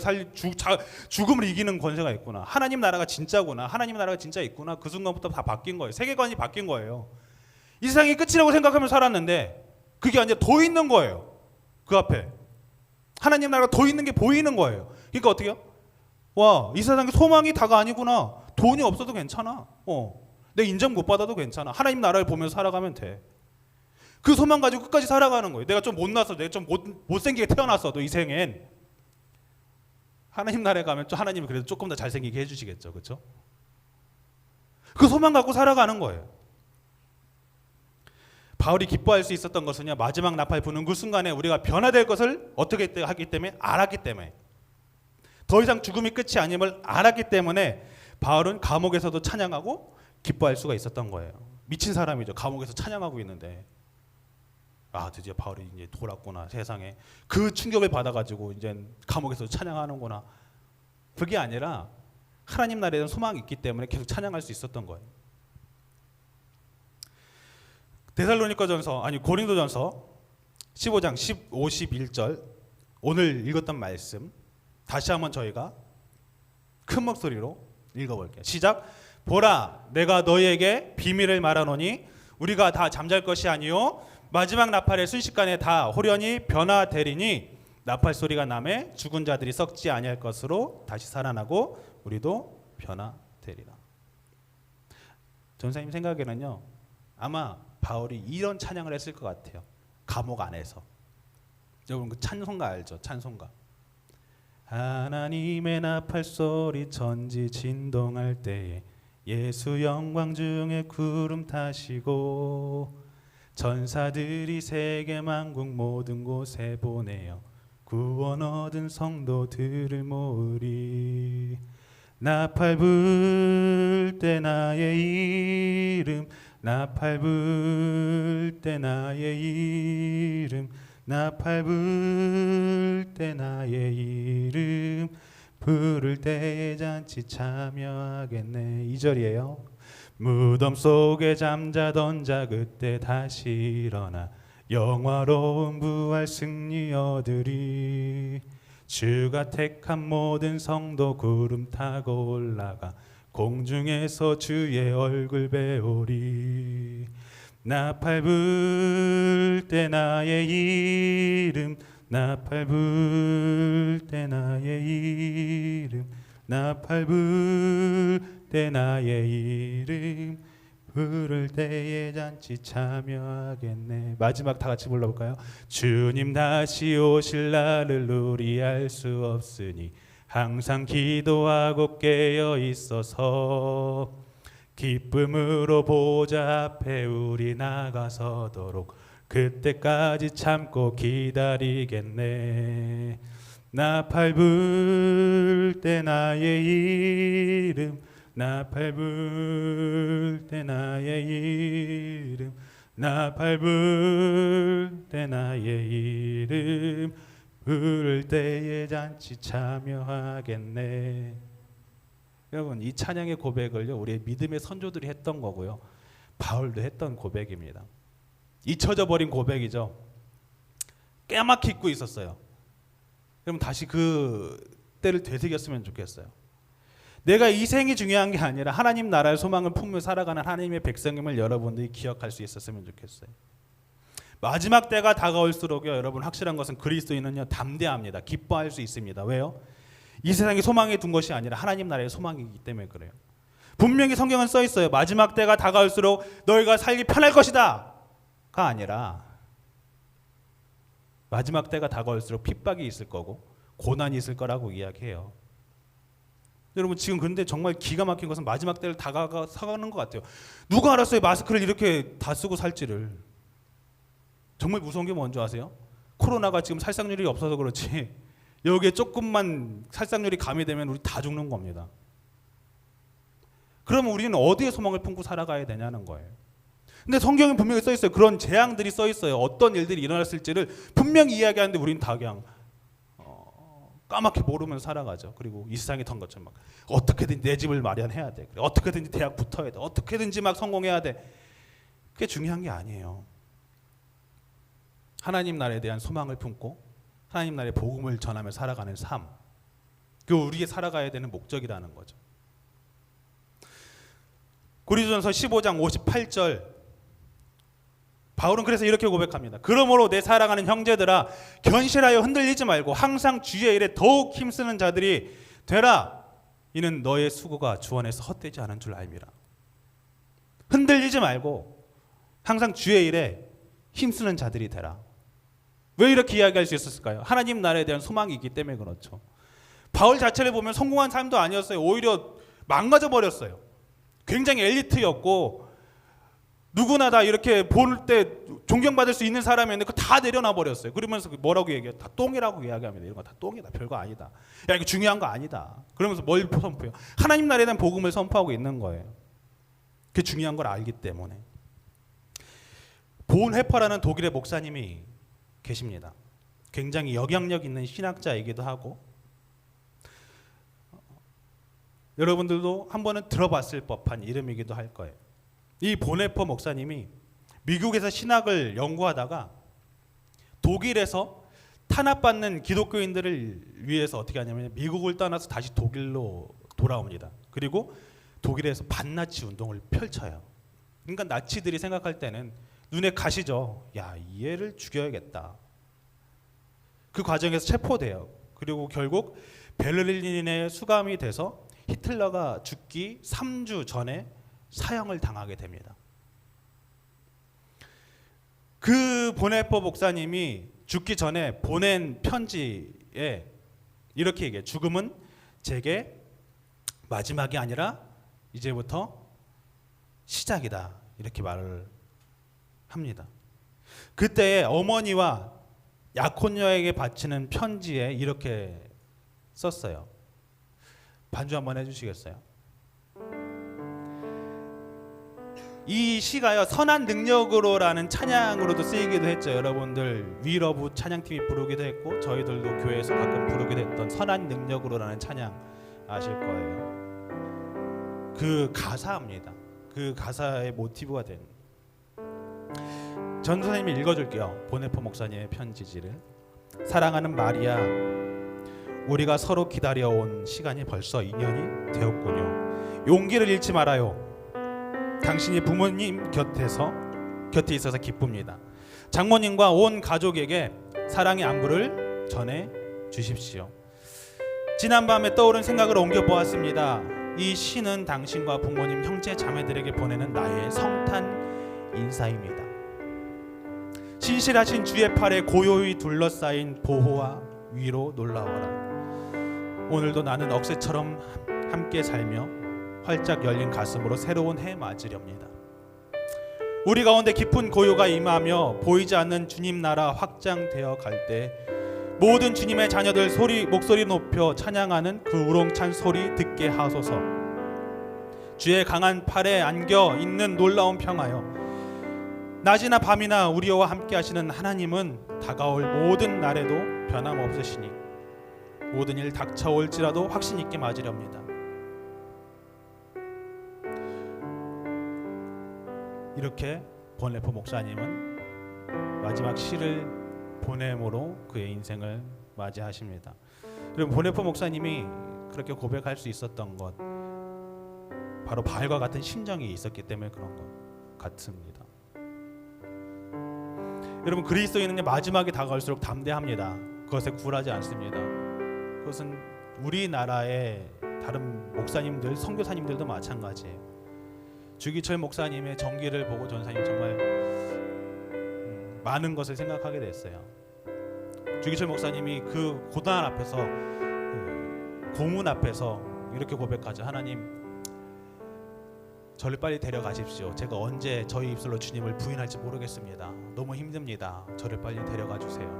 죽음을 이기는 권세가 있구나. 하나님 나라가 진짜구나. 하나님 나라가 진짜 있구나. 그 순간부터 다 바뀐 거예요. 세계관이 바뀐 거예요. 이 세상이 끝이라고 생각하며 살았는데 그게 아니라 더 있는 거예요. 그 앞에 하나님 나라가 더 있는 게 보이는 거예요. 그러니까 어떻게 해요? 이 세상에 소망이 다가 아니구나. 돈이 없어도 괜찮아. 내 인정 못 받아도 괜찮아. 하나님 나라를 보면서 살아가면 돼. 그 소망 가지고 끝까지 살아가는 거예요. 내가 좀 못나서 내가 좀 못생기게 태어났어도 이 생엔 하나님 나라에 가면 또 하나님이 그래도 조금 더 잘생기게 해주시겠죠. 그렇죠? 그 소망 갖고 살아가는 거예요. 바울이 기뻐할 수 있었던 것은요, 마지막 나팔 부는 그 순간에 우리가 변화될 것을 어떻게 하기 때문에 알았기 때문에, 더 이상 죽음이 끝이 아님을 알았기 때문에 바울은 감옥에서도 찬양하고 기뻐할 수가 있었던 거예요. 미친 사람이죠. 감옥에서 찬양하고 있는데 드디어 바울이 이제 돌았구나. 세상에 그 충격을 받아가지고 이제 감옥에서 찬양하는구나. 그게 아니라 하나님 나라에 대한 소망이 있기 때문에 계속 찬양할 수 있었던 거예요. 고린도전서 15장 51절 오늘 읽었던 말씀 다시 한번 저희가 큰 목소리로 읽어볼게요. 시작. 보라, 내가 너희에게 비밀을 말하노니 우리가 다 잠잘 것이 아니요 마지막 나팔의 순식간에 다 호련히 변화되리니 나팔 소리가 나매 죽은 자들이 썩지 아니할 것으로 다시 살아나고 우리도 변화되리라. 전사님 생각에는요, 아마 바울이 이런 찬양을 했을 것 같아요. 감옥 안에서. 여러분 그 찬송가 알죠? 찬송가. 하나님의 나팔 소리 천지 진동할 때에 예수 영광 중에 구름 타시고 전사들이 세계 만국 모든 곳에 보내어 구원 얻은 성도들을 모으리. 나팔 불 때 나의 이름, 나팔 불 때 나의 이름, 나팔 불 때 나의 이름, 부를 때에 잔치 참여하겠네. 2절이에요. 무덤 속에 잠자던 자 그때 다시 일어나 영화로운 부활 승리 얻으리. 주가 택한 모든 성도 구름 타고 올라가 공중에서 주의 얼굴 배우리. 나팔 불 때 나의 이름, 나팔 불 때 나의 이름, 나팔 불 때 나의 이름, 부를 때에 잔치 참여하겠네. 마지막 다 같이 불러볼까요? 주님 다시 오실 날을 우리 알 수 없으니 항상 기도하고 깨어 있어서 기쁨으로 보좌 앞에 우리 나가서도록 그때까지 참고 기다리겠네. 나팔 불 때 나의 이름, 나팔 불 때 나의 이름, 나팔 불 때 나의 이름 부를 때에 잔치 참여하겠네. 여러분, 이 찬양의 고백을요 우리의 믿음의 선조들이 했던 거고요, 바울도 했던 고백입니다. 잊혀져 버린 고백이죠. 깨맣게 잊고 있었어요. 그럼 다시 그 때를 되새겼으면 좋겠어요. 내가 이 생이 중요한 게 아니라 하나님 나라의 소망을 품으며 살아가는 하나님의 백성임을 여러분들이 기억할 수 있었으면 좋겠어요. 마지막 때가 다가올수록요, 여러분 확실한 것은 그리스도인은요 담대합니다. 기뻐할 수 있습니다. 왜요? 이 세상에 소망에 둔 것이 아니라 하나님 나라의 소망이기 때문에 그래요. 분명히 성경은 써 있어요. 마지막 때가 다가올수록 너희가 살기 편할 것이다 가 아니라 마지막 때가 다가올수록 핍박이 있을 거고 고난이 있을 거라고 이야기해요. 여러분, 지금 근데 정말 기가 막힌 것은 마지막 때를 다가가는 것 같아요. 누가 알았어요 마스크를 이렇게 다 쓰고 살지를. 정말 무서운 게 뭔지 아세요? 코로나가 지금 살상률이 없어서 그렇지 여기에 조금만 살상률이 가미되면 우리 다 죽는 겁니다. 그러면 우리는 어디에 소망을 품고 살아가야 되냐는 거예요. 근데 성경에 분명히 써 있어요. 그런 재앙들이 써 있어요. 어떤 일들이 일어났을지를 분명히 이야기하는데 우리는 다 그냥 까맣게 모르면서 살아가죠. 그리고 이 세상에 던 것처럼 막 어떻게든 내 집을 마련해야 돼. 어떻게든지 대학 붙어야 돼. 어떻게든지 막 성공해야 돼. 그게 중요한 게 아니에요. 하나님 나라에 대한 소망을 품고 하나님 나라의 복음을 전하며 살아가는 삶, 그 우리의 살아가야 되는 목적이라는 거죠. 고린도전서 15장 58절, 바울은 그래서 이렇게 고백합니다. 그러므로 내 사랑하는 형제들아, 견실하여 흔들리지 말고 항상 주의 일에 더욱 힘쓰는 자들이 되라. 이는 너의 수고가 주 안에서 헛되지 않은 줄 알미라. 흔들리지 말고 항상 주의 일에 힘쓰는 자들이 되라. 왜 이렇게 이야기할 수 있었을까요? 하나님 나라에 대한 소망이 있기 때문에 그렇죠. 바울 자체를 보면 성공한 삶도 아니었어요. 오히려 망가져 버렸어요. 굉장히 엘리트였고 누구나 다 이렇게 볼 때 존경받을 수 있는 사람이었는데 그거 다 내려놔 버렸어요. 그러면서 뭐라고 얘기해요? 다 똥이라고 이야기합니다. 이런 거 다 똥이다. 별거 아니다. 야, 이거 중요한 거 아니다. 그러면서 뭘 선포해요? 하나님 나라에 대한 복음을 선포하고 있는 거예요. 그게 중요한 걸 알기 때문에. 본 헤퍼라는 독일의 목사님이 계십니다. 굉장히 영향력 있는 신학자이기도 하고 여러분들도 한 번은 들어봤을 법한 이름이기도 할 거예요. 이 보네퍼 목사님이 미국에서 신학을 연구하다가 독일에서 탄압받는 기독교인들을 위해서 어떻게 하냐면 미국을 떠나서 다시 독일로 돌아옵니다. 그리고 독일에서 반나치 운동을 펼쳐요. 그러니까 나치들이 생각할 때는 눈에 가시죠. 야, 이 애를 죽여야겠다. 그 과정에서 체포돼요. 그리고 결국 베를린에 수감이 돼서 히틀러가 죽기 3주 전에 사형을 당하게 됩니다. 그 보네퍼 목사님이 죽기 전에 보낸 편지에 이렇게 얘기해요. 죽음은 제게 마지막이 아니라 이제부터 시작이다. 이렇게 말을 합니다. 그때 어머니와 약혼녀에게 바치는 편지에 이렇게 썼어요. 반주 한번 해주시겠어요? 이 시가요 선한 능력으로라는 찬양으로도 쓰이기도 했죠. 여러분들 위러브 찬양팀이 부르기도 했고 저희들도 교회에서 가끔 부르기도 했던 선한 능력으로라는 찬양 아실 거예요. 그 가사입니다. 그 가사의 모티브가 된 전도사님이 읽어줄게요. 보네퍼 목사님의 편지지를. 사랑하는 마리아, 우리가 서로 기다려온 시간이 벌써 2년이 되었군요. 용기를 잃지 말아요. 당신이 부모님 곁에 있어서 기쁩니다. 장모님과 온 가족에게 사랑의 안부를 전해 주십시오. 지난밤에 떠오른 생각을 옮겨보았습니다. 이 시는 당신과 부모님, 형제, 자매들에게 보내는 나의 성탄 인사입니다. 신실하신 주의 팔에 고요히 둘러싸인 보호와 위로 놀라워라. 오늘도 나는 억새처럼 함께 살며 활짝 열린 가슴으로 새로운 해 맞으렵니다. 우리 가운데 깊은 고요가 임하며 보이지 않는 주님 나라 확장되어 갈 때 모든 주님의 자녀들 목소리 높여 찬양하는 그 우렁찬 소리 듣게 하소서. 주의 강한 팔에 안겨 있는 놀라운 평화여, 낮이나 밤이나 우리와 함께 하시는 하나님은 다가올 모든 날에도 변함없으시니 모든 일 닥쳐올지라도 확신 있게 맞으렵니다. 이렇게 본래프 목사님은 마지막 시를 보냄으로 그의 인생을 맞이하십니다. 그럼 본래프 목사님이 그렇게 고백할 수 있었던 것, 바로 바알과 같은 심정이 있었기 때문에 그런 것 같습니다. 여러분, 그리스도인은 마지막에 다가올수록 담대합니다. 그것에 굴하지 않습니다. 그것은 우리나라의 다른 목사님들, 선교사님들도 마찬가지예요. 주기철 목사님의 전기를 보고 전사님 정말 많은 것을 생각하게 됐어요. 주기철 목사님이 그 고단 앞에서, 고문 앞에서 이렇게 고백하죠. 하나님, 저를 빨리 데려가십시오. 제가 언제 저희 입술로 주님을 부인할지 모르겠습니다. 너무 힘듭니다. 저를 빨리 데려가 주세요.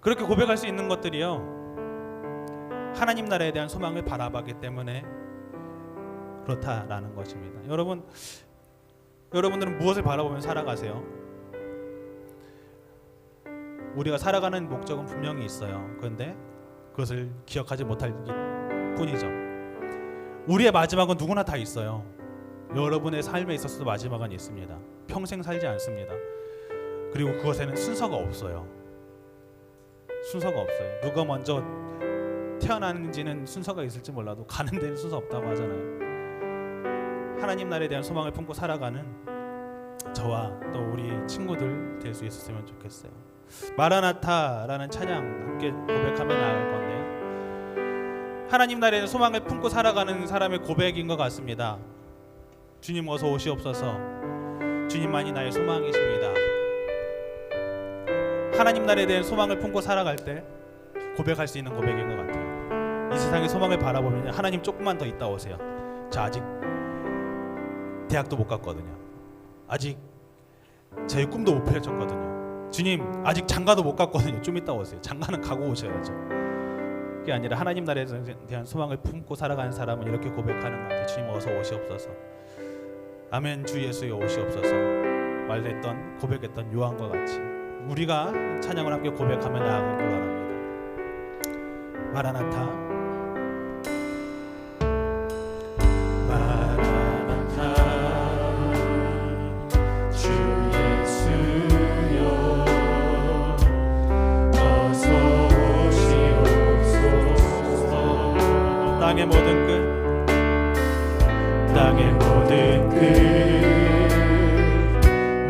그렇게 고백할 수 있는 것들이요, 하나님 나라에 대한 소망을 바라봤기 때문에 그렇다라는 것입니다. 여러분들은 무엇을 바라보며 살아가세요? 우리가 살아가는 목적은 분명히 있어요. 그런데 그것을 기억하지 못할 뿐이죠. 우리의 마지막은 누구나 다 있어요. 여러분의 삶에 있어서도 마지막은 있습니다. 평생 살지 않습니다. 그리고 그것에는 순서가 없어요. 순서가 없어요. 누가 먼저 태어나는지는 순서가 있을지 몰라도 가는 데는 순서 없다고 하잖아요. 하나님 나라에 대한 소망을 품고 살아가는 저와 또 우리 친구들 될 수 있었으면 좋겠어요. 마라나타라는 찬양 함께 고백하며 나아갈 건데요, 하나님 나라에 대한 소망을 품고 살아가는 사람의 고백인 것 같습니다. 주님 어서 오시옵소서. 주님만이 나의 소망이십니다. 하나님 나라에 대한 소망을 품고 살아갈 때 고백할 수 있는 고백인 것 같아요. 이 세상의 소망을 바라보면 하나님 조금만 더 있다 오세요. 저 아직 대학도 못 갔거든요. 아직 제 꿈도 못 펼쳤거든요. 주님 아직 장가도 못 갔거든요. 좀 이따 오세요. 장가는 가고 오셔야죠. 그게 아니라 하나님 나라에 대한 소망을 품고 살아가는 사람은 이렇게 고백하는 것 같아요. 주님 어서 오시옵소서. 아멘. 주 예수여 오시옵소서. 말했던 고백했던 요한과 같이 우리가 찬양을 함께 고백하며 나아가길 원합니다. 마라나타. 땅의 모든 끝, 땅의 모든 끝,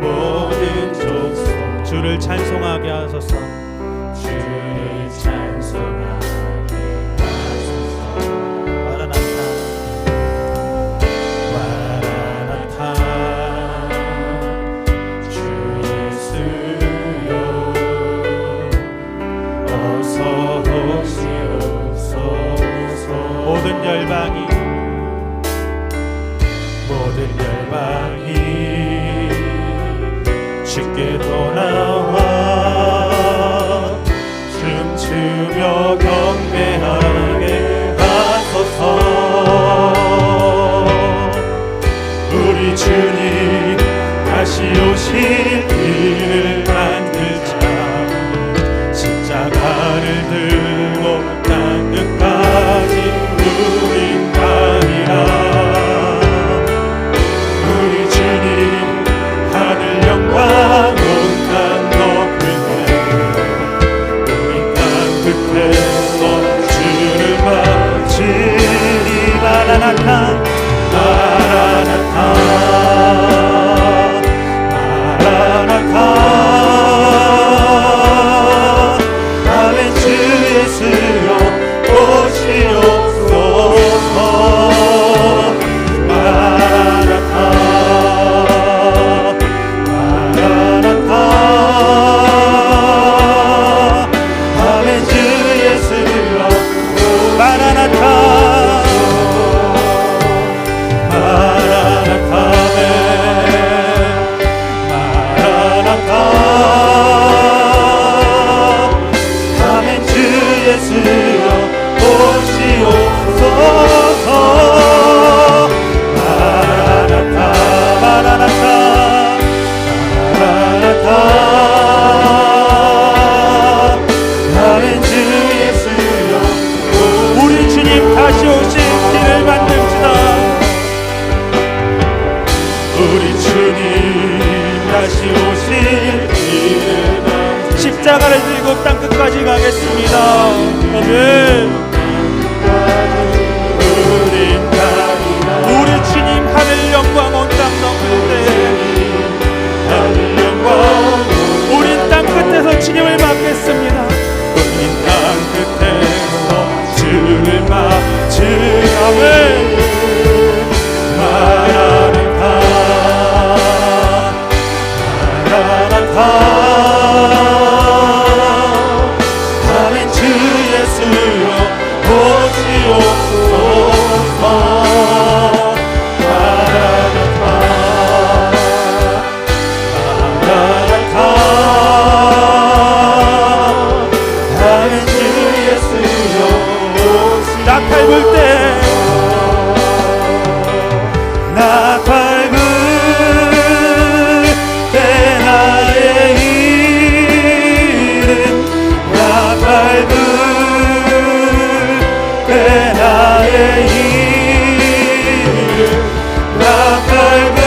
모든 족속 주를 찬송하게 하소서. 주를 찬송하게 하소서. 마라나타, 마라나타, 주 예수여 어서 오시옵소서. 모든 열방이 주께 돌아와 춤추며 경배하게 하소서. 우리 주님 다시 오실 길을 만들자. 십자가를 들고 땅 끝까지 우린 가리라. 우리 주님 하늘 영광 온 땅 높을 때 우리 땅 끝에서 주를 맞으리. 마라나타 마라나타 주님 다시 오실 십자가를 들고 땅끝까지 가겠습니다. 아멘. 우리 주님 하늘 영광 온 땅 넘을 때 하늘 영광 우린 땅 끝에서 주님을 맞겠습니다. 우린 땅 끝에서 주를 맞으라면 아멘. 주 예수여 오시옵소서. 낙팔 불 때 낙팔 불 때 나의 이름 낙팔 불 때 나의 이름 낙팔 불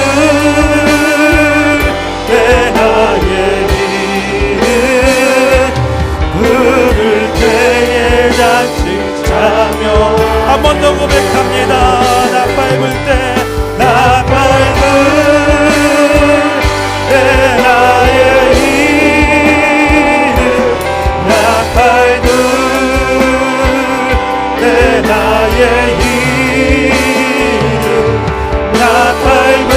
때 나의 이름 부를 때에 잔치 차며 한 번 더 고백합니다. 낙팔 불 때 낙팔 불 때 나의 이름 낙팔 불 때 나의 이름 낙팔 불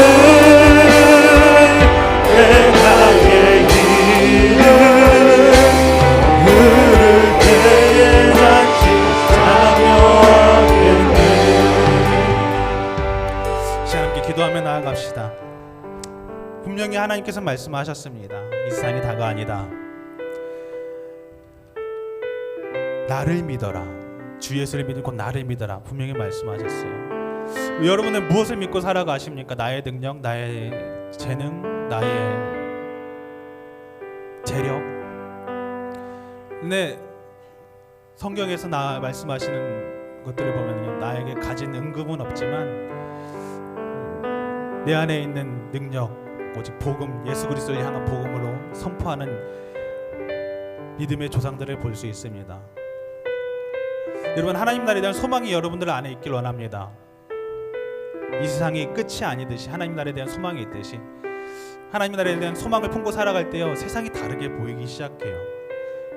때 나의 이름 부를 때에 잔치 함께 기도하며 나아갑시다. 분명히 하나님께서 말씀하셨습니다. 이 세상이 다가 아니다. 나를 믿어라. 주 예수를 믿고 나를 믿어라. 분명히 말씀하셨어요. 여러분은 무엇을 믿고 살아가십니까? 나의 능력, 나의 재능, 나의 재력. 근데 성경에서 말씀하시는 것들을 보면요, 나에게 가진 은금은 없지만 내 안에 있는 능력, 오직 복음, 예수 그리스도를 향한 복음으로 선포하는 믿음의 조상들을 볼 수 있습니다. 여러분, 하나님 나라에 대한 소망이 여러분들 안에 있길 원합니다. 이 세상이 끝이 아니듯이 하나님 나라에 대한 소망이 있듯이 하나님 나라에 대한 소망을 품고 살아갈 때요, 세상이 다르게 보이기 시작해요.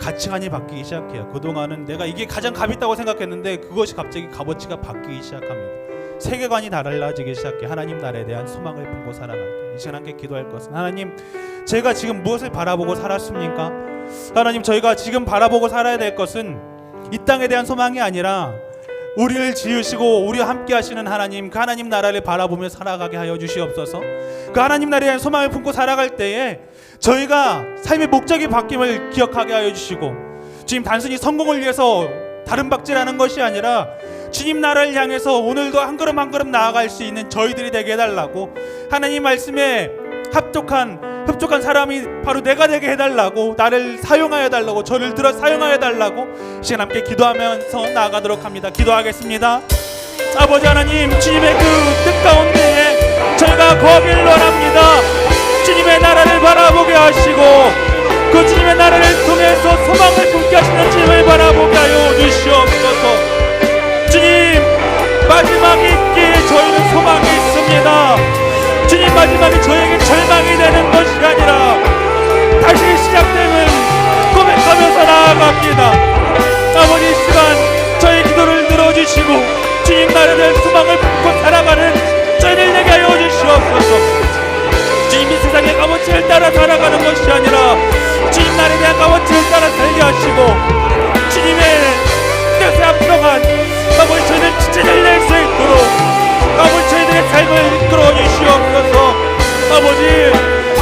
가치관이 바뀌기 시작해요. 그동안은 내가 이게 가장 값 있다고 생각했는데 그것이 갑자기 값어치가 바뀌기 시작합니다. 세계관이 달라지기 시작해. 하나님 나라에 대한 소망을 품고 살아갈 때 이 시간 함께 기도할 것은, 하나님, 제가 지금 무엇을 바라보고 살았습니까? 하나님, 저희가 지금 바라보고 살아야 될 것은 이 땅에 대한 소망이 아니라 우리를 지으시고 우리와 함께 하시는 하나님, 그 하나님 나라를 바라보며 살아가게 하여 주시옵소서. 그 하나님 나라에 대한 소망을 품고 살아갈 때에 저희가 삶의 목적이 바뀜을 기억하게 하여 주시고, 주님, 단순히 성공을 위해서 다른 박질하는 것이 아니라 주님 나라를 향해서 오늘도 한 걸음 한 걸음 나아갈 수 있는 저희들이 되게 해달라고, 하나님 말씀에 흡족한 사람이 바로 내가 되게 해달라고, 나를 사용하여 달라고, 저를 들어 사용하여 달라고 이 시간 함께 기도하면서 나아가도록 합니다. 기도하겠습니다. 아버지 하나님, 주님의 그 뜻 가운데에 저희가 거하길 원합니다. 주님의 나라를 바라보게 하시고 그 주님의 나라를 통해서 소망을 품게 하시는 주님을 바라보게 하여 주시옵소서. 주님, 마지막이 있기에 저희는 소망이 있습니다. 주님, 마지막이 저에게 절망이 되는 것이 아니라 다시 시작됨을 고백하면서 나아갑니다. 아버지, 이 시간 저의 기도를 들어주시고 주님 나라에 대한 소망을 품고 살아가는 저희를 내게 하여 주시옵소서. 주님, 이 세상의 값어치를 따라 살아가는 것이 아니라 주님 나라에 대한 값어치를 따라 살게 하시고 주님의 뜻에 합당한 아버지 저희들 지체를 낼 수 있도록 아버지 저희들의 삶을 이끌어 주시옵소서. 아버지,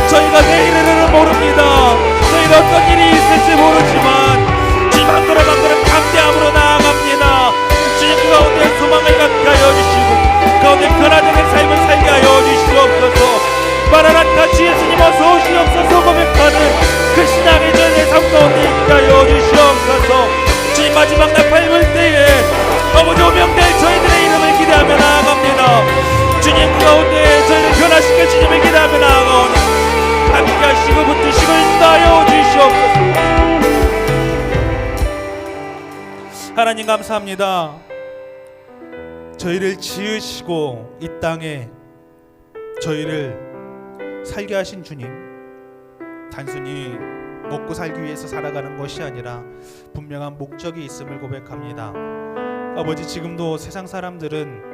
저희가 내일을 모릅니다. 저희가 어떤 일이 있을지 모르지만 주님 한 걸음 한 걸음 강대함으로 나아갑니다. 주님 그 가운데 소망을 갖게 하여 주시고 가운데 변화되는 삶을 살게 하여 주시옵소서. 마라나타 주 예수님 어서 오시옵소서 고백하는 그 신앙의 전의 삶 가운데 있게 하여 주시옵소서. 주님, 마지막 날 밟을 때에 아버지 오명될 저희들의 이름을 기대하며 나아갑니다. 주님, 그 가운데 저희를 변화 인도하시길 주님의 기도하며 나아가오니 함께 하시고 붙드시고 인도하여 주시옵소서. 하나님 감사합니다. 저희를 지으시고 이 땅에 저희를 살게 하신 주님, 단순히 먹고 살기 위해서 살아가는 것이 아니라 분명한 목적이 있음을 고백합니다. 아버지, 지금도 세상 사람들은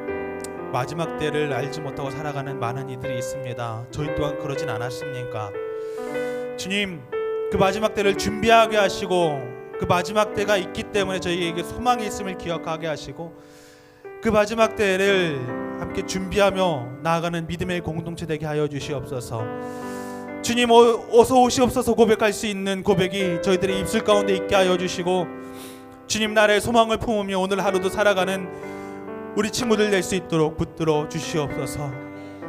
마지막 때를 알지 못하고 살아가는 많은 이들이 있습니다. 저희 또한 그러진 않았습니까? 주님, 그 마지막 때를 준비하게 하시고 그 마지막 때가 있기 때문에 저희에게 소망이 있음을 기억하게 하시고 그 마지막 때를 함께 준비하며 나아가는 믿음의 공동체 되게 하여 주시옵소서. 주님, 어서 오시옵소서 고백할 수 있는 고백이 저희들의 입술 가운데 있게 하여 주시고, 주님 나라의 소망을 품으며 오늘 하루도 살아가는 우리 친구들 될 수 있도록 붙들어 주시옵소서.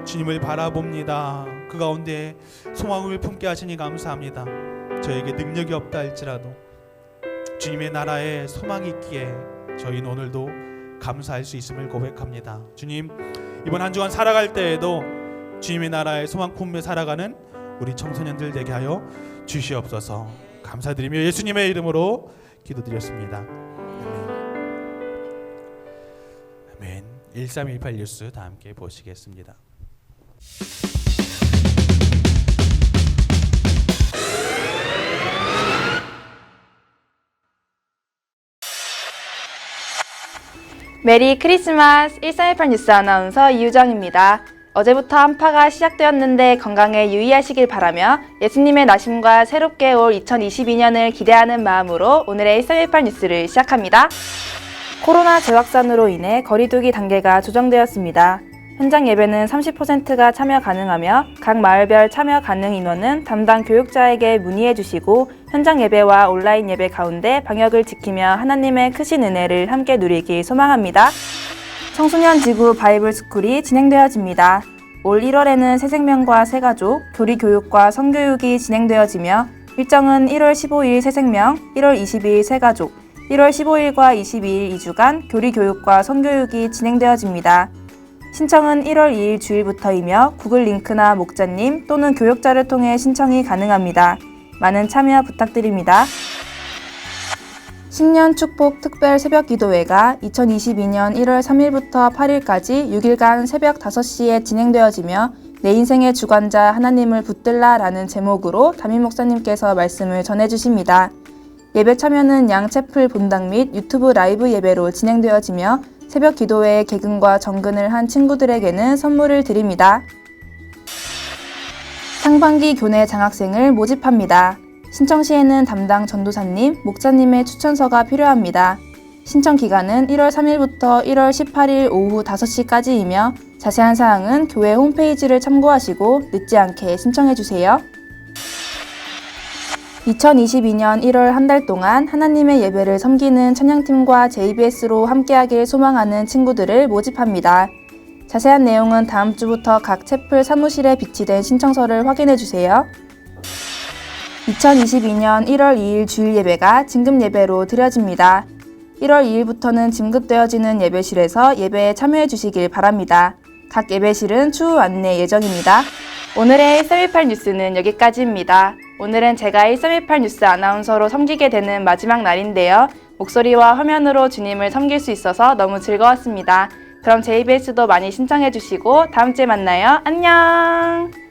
주님을 바라봅니다. 그 가운데 소망을 품게 하시니 감사합니다. 저에게 능력이 없다 할지라도 주님의 나라에 소망이 있기에 저희는 오늘도 감사할 수 있음을 고백합니다. 주님, 이번 한 주간 살아갈 때에도 주님의 나라에 소망 품으며 살아가는 우리 청소년들 되게 하여 주시옵소서. 감사드리며 예수님의 이름으로 기도드렸습니다. 아멘. 1318 뉴스 다 함께 보시겠습니다. 메리 크리스마스. 1318 뉴스 아나운서 이유정입니다. 어제부터 한파가 시작되었는데 건강에 유의하시길 바라며 예수님의 나심과 새롭게 올 2022년을 기대하는 마음으로 오늘의 1318 뉴스를 시작합니다. 코로나 재확산으로 인해 거리두기 단계가 조정되었습니다. 현장 예배는 30%가 참여 가능하며 각 마을별 참여 가능 인원은 담당 교육자에게 문의해 주시고 현장 예배와 온라인 예배 가운데 방역을 지키며 하나님의 크신 은혜를 함께 누리길 소망합니다. 청소년 지구 바이블 스쿨이 진행되어집니다. 올 1월에는 새생명과 새가족, 교리교육과 성교육이 진행되어지며 일정은 1월 15일 새생명, 1월 22일 새가족, 1월 15일과 22일 2주간 교리교육과 성교육이 진행되어집니다. 신청은 1월 2일 주일부터이며 구글 링크나 목자님 또는 교역자를 통해 신청이 가능합니다. 많은 참여 부탁드립니다. 신년 축복 특별 새벽 기도회가 2022년 1월 3일부터 8일까지 6일간 새벽 5시에 진행되어지며 내 인생의 주관자 하나님을 붙들라 라는 제목으로 담임 목사님께서 말씀을 전해주십니다. 예배 참여는 양 채플 본당 및 유튜브 라이브 예배로 진행되어지며 새벽 기도회에 개근과 정근을 한 친구들에게는 선물을 드립니다. 상반기 교내 장학생을 모집합니다. 신청 시에는 담당 전도사님, 목사님의 추천서가 필요합니다. 신청 기간은 1월 3일부터 1월 18일 오후 5시까지이며 자세한 사항은 교회 홈페이지를 참고하시고 늦지 않게 신청해주세요. 2022년 1월 한 달 동안 하나님의 예배를 섬기는 찬양팀과 JBS로 함께하길 소망하는 친구들을 모집합니다. 자세한 내용은 다음 주부터 각 채플 사무실에 비치된 신청서를 확인해주세요. 2022년 1월 2일 주일 예배가 진급 예배로 드려집니다. 1월 2일부터는 진급되어지는 예배실에서 예배에 참여해 주시길 바랍니다. 각 예배실은 추후 안내 예정입니다. 오늘의 1318 뉴스는 여기까지입니다. 오늘은 제가 1318 뉴스 아나운서로 섬기게 되는 마지막 날인데요. 목소리와 화면으로 주님을 섬길 수 있어서 너무 즐거웠습니다. 그럼 JBS도 많이 신청해 주시고 다음 주에 만나요. 안녕!